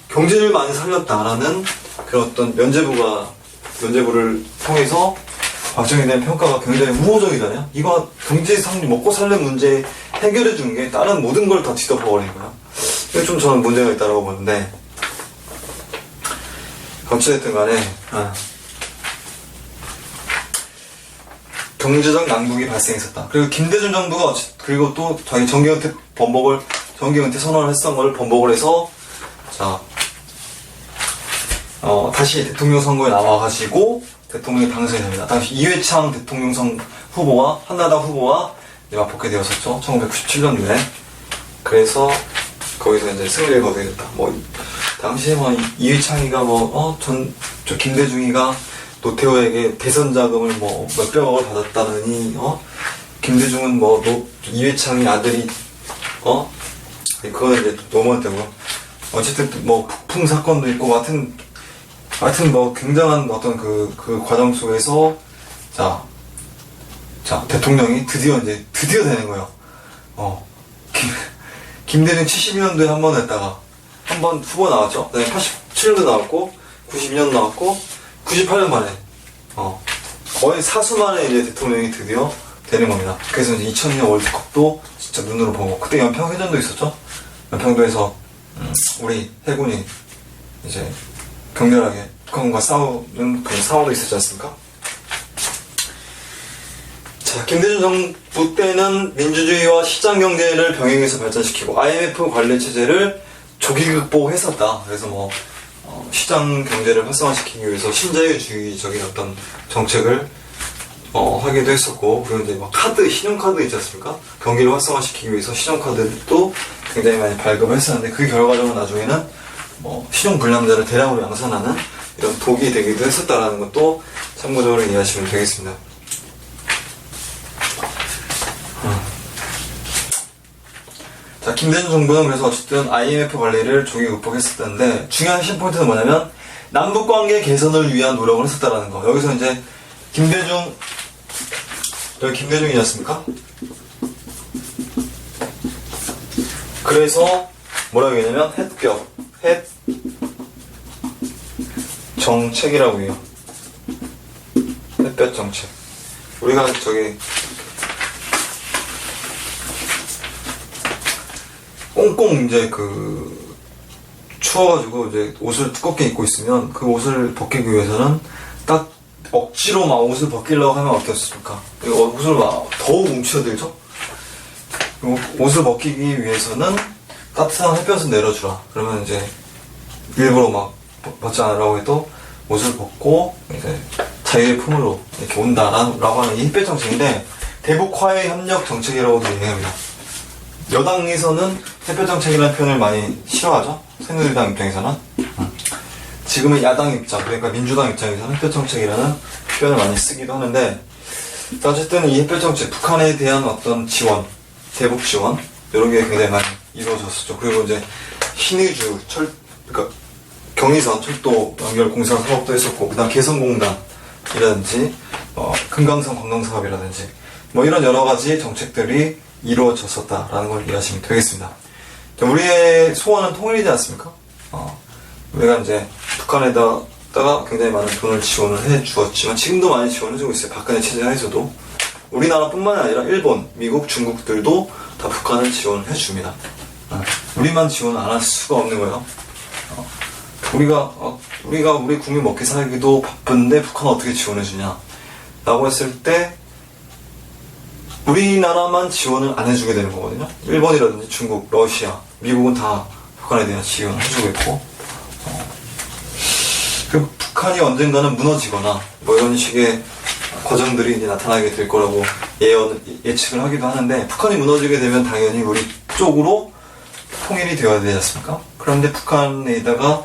경제를 많이 살렸다라는 그런 어떤 면죄부를 통해서 박정희에 대한 평가가 굉장히 우호적이잖아요. 이거 경제상 먹고 살는 문제 해결해 준 게 다른 모든 걸 다 뒤덮어버린 거야. 이게 좀 저는 문제가 있다고 보는데, 어찌됐든 간에 경제적 난국이 발생했었다. 그리고 김대중 정부가 그리고 또 자기 정기은퇴 선언을 했던 걸 번복을 해서 다시 대통령 선거에 나와가지고 대통령이 당선이 됩니다. 당시 이회창 대통령 후보와 한나라당 후보와 맞붙게 되었었죠. 1997년도에. 그래서 거기서 이제 승리를 거두게 됐다. 당시에 이회창이가 김대중이가 노태우에게 대선 자금을 몇백억을 받았다느니, 김대중은 이회창이 아들이, 그건 이제 너무한 때고요. 어쨌든 북풍 사건도 있고, 하여튼 굉장한 어떤 그 과정 속에서, 대통령이 드디어 되는 거예요. 김대중 72년도에 한 번 했다가, 한 번 후보 나왔죠. 그다음에 87년도 나왔고, 92년 나왔고, 98년 만에, 거의 사수 만에 이제 대통령이 드디어 되는 겁니다. 그래서 이제 2002년 월드컵도 진짜 눈으로 보고, 그때 연평해전도 있었죠. 연평도에서, 우리 해군이 이제 격렬하게 북한과 싸우는 그런 상황도 있었지 않습니까? 자, 김대중 정부 때는 민주주의와 시장 경제를 병행해서 발전시키고 IMF 관리 체제를 조기 극복했었다. 그래서 시장 경제를 활성화시키기 위해서 신자유주의적인 어떤 정책을 하기도 했었고, 그리고 이제 신용카드 있지 않습니까? 경기를 활성화시키기 위해서 신용카드도 굉장히 많이 발급을 했었는데, 그 결과적으로 나중에는 신용불량자를 대량으로 양산하는 이런 독이 되기도 했었다라는 것도 참고적으로 이해하시면 되겠습니다. 자, 김대중 정부는 그래서 어쨌든 IMF 관리를 조기 극복했었다는데, 중요한 핵심 포인트는 뭐냐면, 남북관계 개선을 위한 노력을 했었다라는 거. 여기서 이제, 여기 김대중이지 않습니까? 그래서, 뭐라고 얘기하냐면, 핵 정책이라고 해요. 햇볕 정책. 우리가 꽁꽁 이제 추워가지고 이제 옷을 두껍게 입고 있으면 그 옷을 벗기기 위해서는 딱 억지로 옷을 벗기려고 하면 어떻습니까? 옷을 더욱 움츠러들죠? 옷을 벗기기 위해서는 따뜻한 햇볕을 내려주라. 그러면 이제 일부러 벗지 않으라고 해도 옷을 벗고 이제 자유의 품으로 이렇게 온다라고 하는 이 햇볕 정책인데, 대북 화해 협력 정책이라고도 얘기합니다. 여당에서는 햇볕 정책이라는 표현을 많이 싫어하죠. 새누리당 입장에서는. 지금은 야당 입장, 그러니까 민주당 입장에서는 햇볕 정책이라는 표현을 많이 쓰기도 하는데, 어쨌든 이 햇볕 정책, 북한에 대한 어떤 지원, 대북 지원, 이런 게 굉장히 많이 이루어졌었죠. 그리고 이제 신의주 그러니까 경의선 철도 연결 공사 사업도 했었고, 그다음 개성공단이라든지 금강산 관광 사업이라든지 이런 여러 가지 정책들이 이루어졌었다라는 걸 이해하시면 되겠습니다. 우리의 소원은 통일이지 않습니까? 우리가 이제 북한에다가 굉장히 많은 돈을 지원을 해 주었지만, 지금도 많이 지원해 주고 있어요. 박근혜 체제 하에서도. 우리나라뿐만 아니라 일본, 미국, 중국들도 다 북한을 지원해 줍니다. 우리만 지원 안 할 수가 없는 거예요. 우리가 우리 국민 먹기 살기도 바쁜데 북한 어떻게 지원해 주냐 라고 했을 때, 우리나라만 지원을 안 해주게 되는 거거든요. 일본이라든지 중국, 러시아, 미국은 다 북한에 대한 지원을 해주고 있고, 그리고 북한이 언젠가는 무너지거나 이런 식의 과정들이 이제 나타나게 될 거라고 예측을 하기도 하는데, 북한이 무너지게 되면 당연히 우리 쪽으로 통일이 되어야 되지 않습니까? 그런데 북한에다가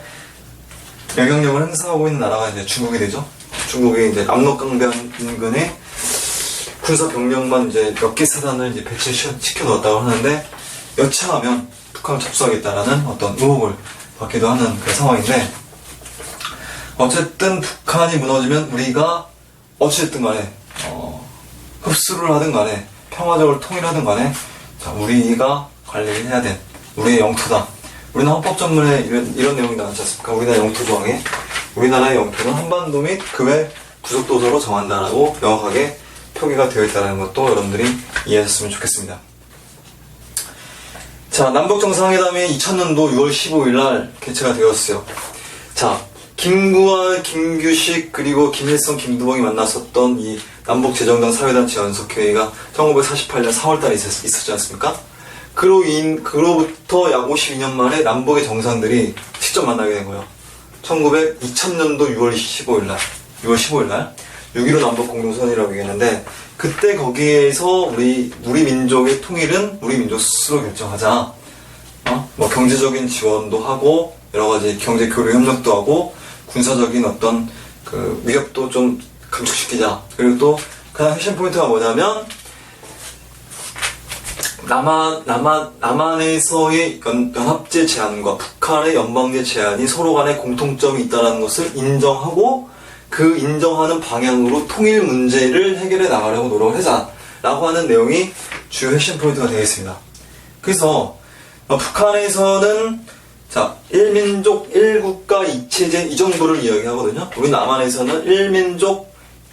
영향력을 행사하고 있는 나라가 이제 중국이 되죠. 중국이 이제 압록강변 인근에 군사 병력만 이제 몇 개 사단을 이제 배치시켜 놓았다고 하는데, 여차하면 북한을 접수하겠다라는 어떤 의혹을 받기도 하는 그런 상황인데, 어쨌든 북한이 무너지면 우리가 어쨌든 간에 흡수를 하든 간에 평화적으로 통일하든 간에, 자, 우리가 관리를 해야 된 우리의 영토다. 우리나라 헌법전문에 이런 내용이 나왔지 않습니까? 우리나라 영토 조항에 우리나라의 영토는 한반도 및 그 외 부속도서로 정한다라고 명확하게 표기가 되어 있다는 것도 여러분들이 이해하셨으면 좋겠습니다. 자, 남북정상회담이 2000년도 6월 15일 날 개최가 되었어요. 자, 김구한, 김규식, 그리고 김일성, 김두봉이 만났었던 이 남북재정당 사회단체 연석회의가 1948년 4월달에 있었지 않습니까? 그로부터 약 52년 만에 남북의 정상들이 직접 만나게 된 거예요. 2000년도 6월 15일 날 6.15 남북 공동선언이라고 얘기했는데, 그때 거기에서 우리 민족의 통일은 우리 민족 스스로 결정하자. 경제적인 지원도 하고, 여러 가지 경제 교류 협력도 하고, 군사적인 어떤 그 위협도 좀 감축시키자. 그리고 또 가장 핵심 포인트가 뭐냐면, 남한에서의 연합제 제안과 북한의 연방제 제안이 서로 간에 공통점이 있다는 것을 인정하고, 그 인정하는 방향으로 통일 문제를 해결해 나가려고 노력을 하자라고 하는 내용이 주요 핵심 포인트가 되겠습니다. 그래서 북한에서는 자, 1민족 1국가 2체제 이 정도를 이야기하거든요. 우리 남한에서는 1민족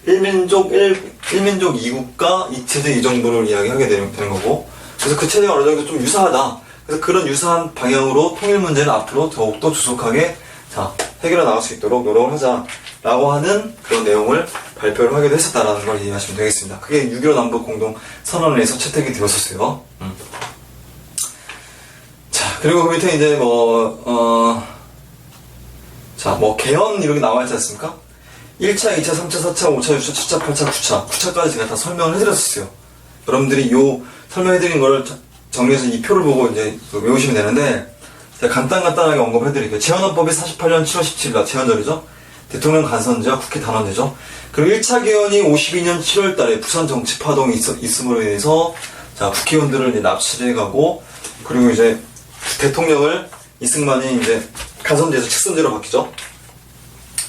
2국가 2체제 이 정도를 이야기하게 되는 거고, 그래서 그 체제가 어느 정도 좀 유사하다. 그래서 그런 유사한 방향으로 통일 문제는 앞으로 더욱더 조속하게 해결해 나갈 수 있도록 노력을 하자라고 하는 그런 내용을 발표를 하기도 했었다라는 걸 이해하시면 되겠습니다. 그게 6.15 남북 공동 선언에서 채택이 되었었어요. 자, 그리고 그 밑에 이제 개헌 이렇게 나와있지 않습니까? 1차, 2차, 3차, 4차, 5차, 6차, 7차, 8차, 9차, 9차까지 제가 다 설명을 해드렸었어요. 여러분들이 요 설명해드린 거를 정리해서 이 표를 보고 이제 외우시면 되는데, 제가 간단하게 언급해드릴게요. 제헌헌법이 48년 7월 17일 날 제헌절이죠. 대통령 간선제와 국회 단원제죠. 그리고 1차 개헌이 52년 7월 달에 부산 정치 파동이 있음으로 인해서, 자, 국회의원들을 이제 납치를 해가고, 그리고 이제 대통령을 이승만이 이제 간선제에서 직선제로 바뀌죠.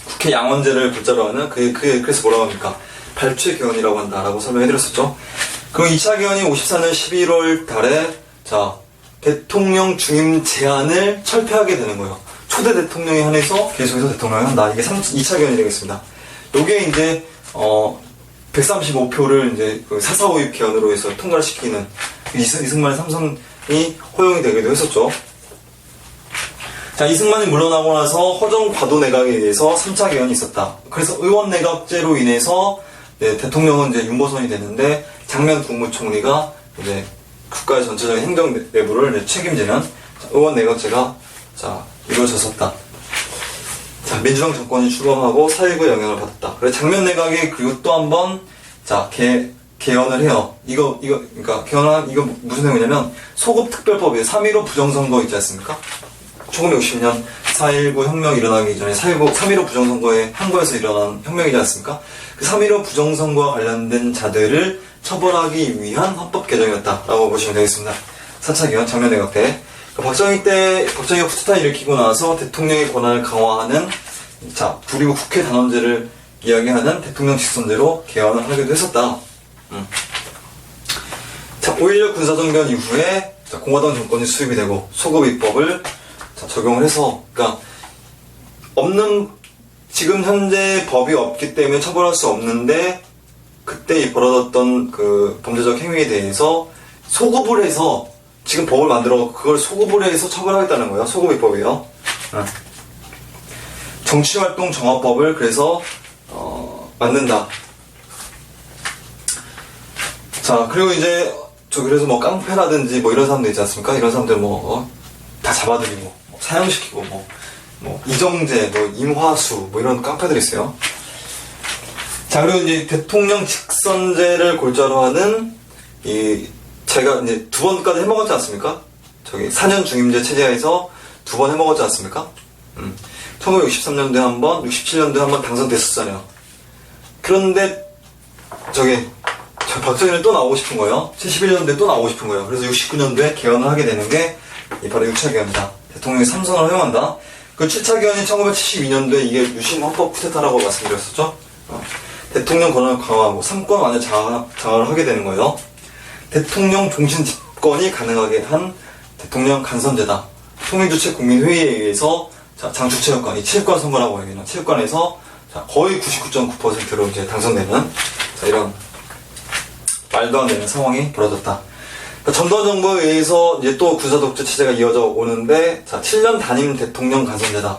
국회 양원제를 골자로 하는, 그래서 뭐라고 합니까? 발췌 개헌이라고 한다라고 설명해드렸었죠. 그리고 2차 개헌이 54년 11월 달에, 자, 대통령 중임 제안을 철폐하게 되는 거예요. 초대 대통령에 한해서 계속해서 대통령을 한다. 이게 2차 개헌이 되겠습니다. 요게 이제, 135표를 이제 4.4.5 개헌으로 해서 통과를 시키는 이승만의 삼선이 허용이 되기도 했었죠. 자, 이승만이 물러나고 나서 허정 과도 내각에 의해서 3차 개헌이 있었다. 그래서 의원 내각제로 인해서 대통령은 이제 윤보선이 됐는데 장면 국무총리가 이제 국가의 전체적인 행정 내부를 책임지는 의원 내각제가 이루어졌었다. 자, 민주당 정권이 출범하고 사회부의 영향을 받았다. 그래서 장면 내각이 그리고 또 한 번 개헌을 해요. 그러니까 이거 무슨 내용이냐면 소급 특별법이에요. 3.15 부정선거 있지 않습니까? 1960년 4.19 혁명이 일어나기 전에 3.15 부정선거에 한국에서 일어난 혁명이지 않습니까? 그 3.15 부정선거와 관련된 자들을 처벌하기 위한 헌법 개정이었다라고 보시면 되겠습니다. 4차 개헌 장면 내각 때. 박정희가 쿠데타를 일으키고 나서 대통령의 권한을 강화하는, 자, 그리고 국회 단원제를 이야기하는 대통령 직선제로 개헌을 하기도 했었다. 자, 5.16 군사정변 이후에 공화당 정권이 수립이 되고 소급 입법을 적용을 해서, 그러니까 지금 현재 법이 없기 때문에 처벌할 수 없는데 그때 벌어졌던 그 범죄적 행위에 대해서 소급을 해서 지금 법을 만들어 그걸 소급을 해서 처벌하겠다는 거예요. 소급 입법이에요. 정치활동 정화법을 그래서 만든다. 자, 그리고 이제 그래서 깡패라든지 이런 사람들 있지 않습니까? 이런 사람들 다 잡아들이고 사형시키고 이정재, 임화수 이런 깡패들이 있어요. 자, 그리고 이제 대통령 직선제를 골자로 하는 제가 이제 2번까지 해먹었지 않습니까? 4년 중임제 체제에서 2번 해먹었지 않습니까? 1963년도에 한 번, 67년도에 한 번 당선됐었잖아요. 그런데 박정희는 또 나오고 싶은 거예요. 71년도에 또 나오고 싶은 거예요. 그래서 69년도에 개헌을 하게 되는 게 바로 6차 개헌이다. 대통령이 3선을 허용한다. 그 7차 개헌이 1972년도에 이게 유신 헌법 쿠데타라고 말씀드렸었죠. 대통령 권한을 강화하고 3권 안에 장악을 하게 되는 거예요. 대통령 종신 집권이 가능하게 한 대통령 간선제다. 통일주체 국민회의에 의해서 장주체육관, 이 체육관 선거라고 하기는 체육관에서 거의 99.9%로 이제 당선되는 이런 말도 안 되는 상황이 벌어졌다. 전두환 정부에 의해서 이제 또 군사독재 체제가 이어져 오는데 7년 단임 대통령 간선제다.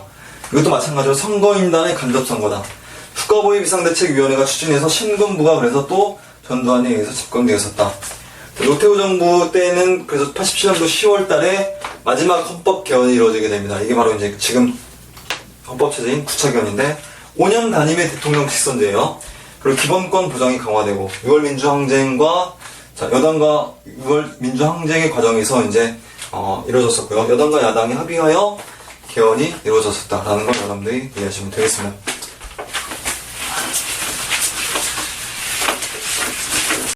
이것도 마찬가지로 선거인단의 간접선거다. 국가보위 비상대책위원회가 추진해서 신군부가 그래서 또 전두환에 의해서 집권되었었다. 노태우 정부 때는 그래서 87년도 10월 달에 마지막 헌법 개헌이 이루어지게 됩니다. 이게 바로 이제 지금 헌법 체제인 9차 개헌인데 5년 단임의 대통령 직선제예요. 그리고 기본권 보장이 강화되고 6월 민주항쟁과 여당과 6월 민주항쟁의 과정에서 이제 이루어졌었고요. 여당과 야당이 합의하여 개헌이 이루어졌었다라는 걸 여러분들이 이해하시면 되겠습니다.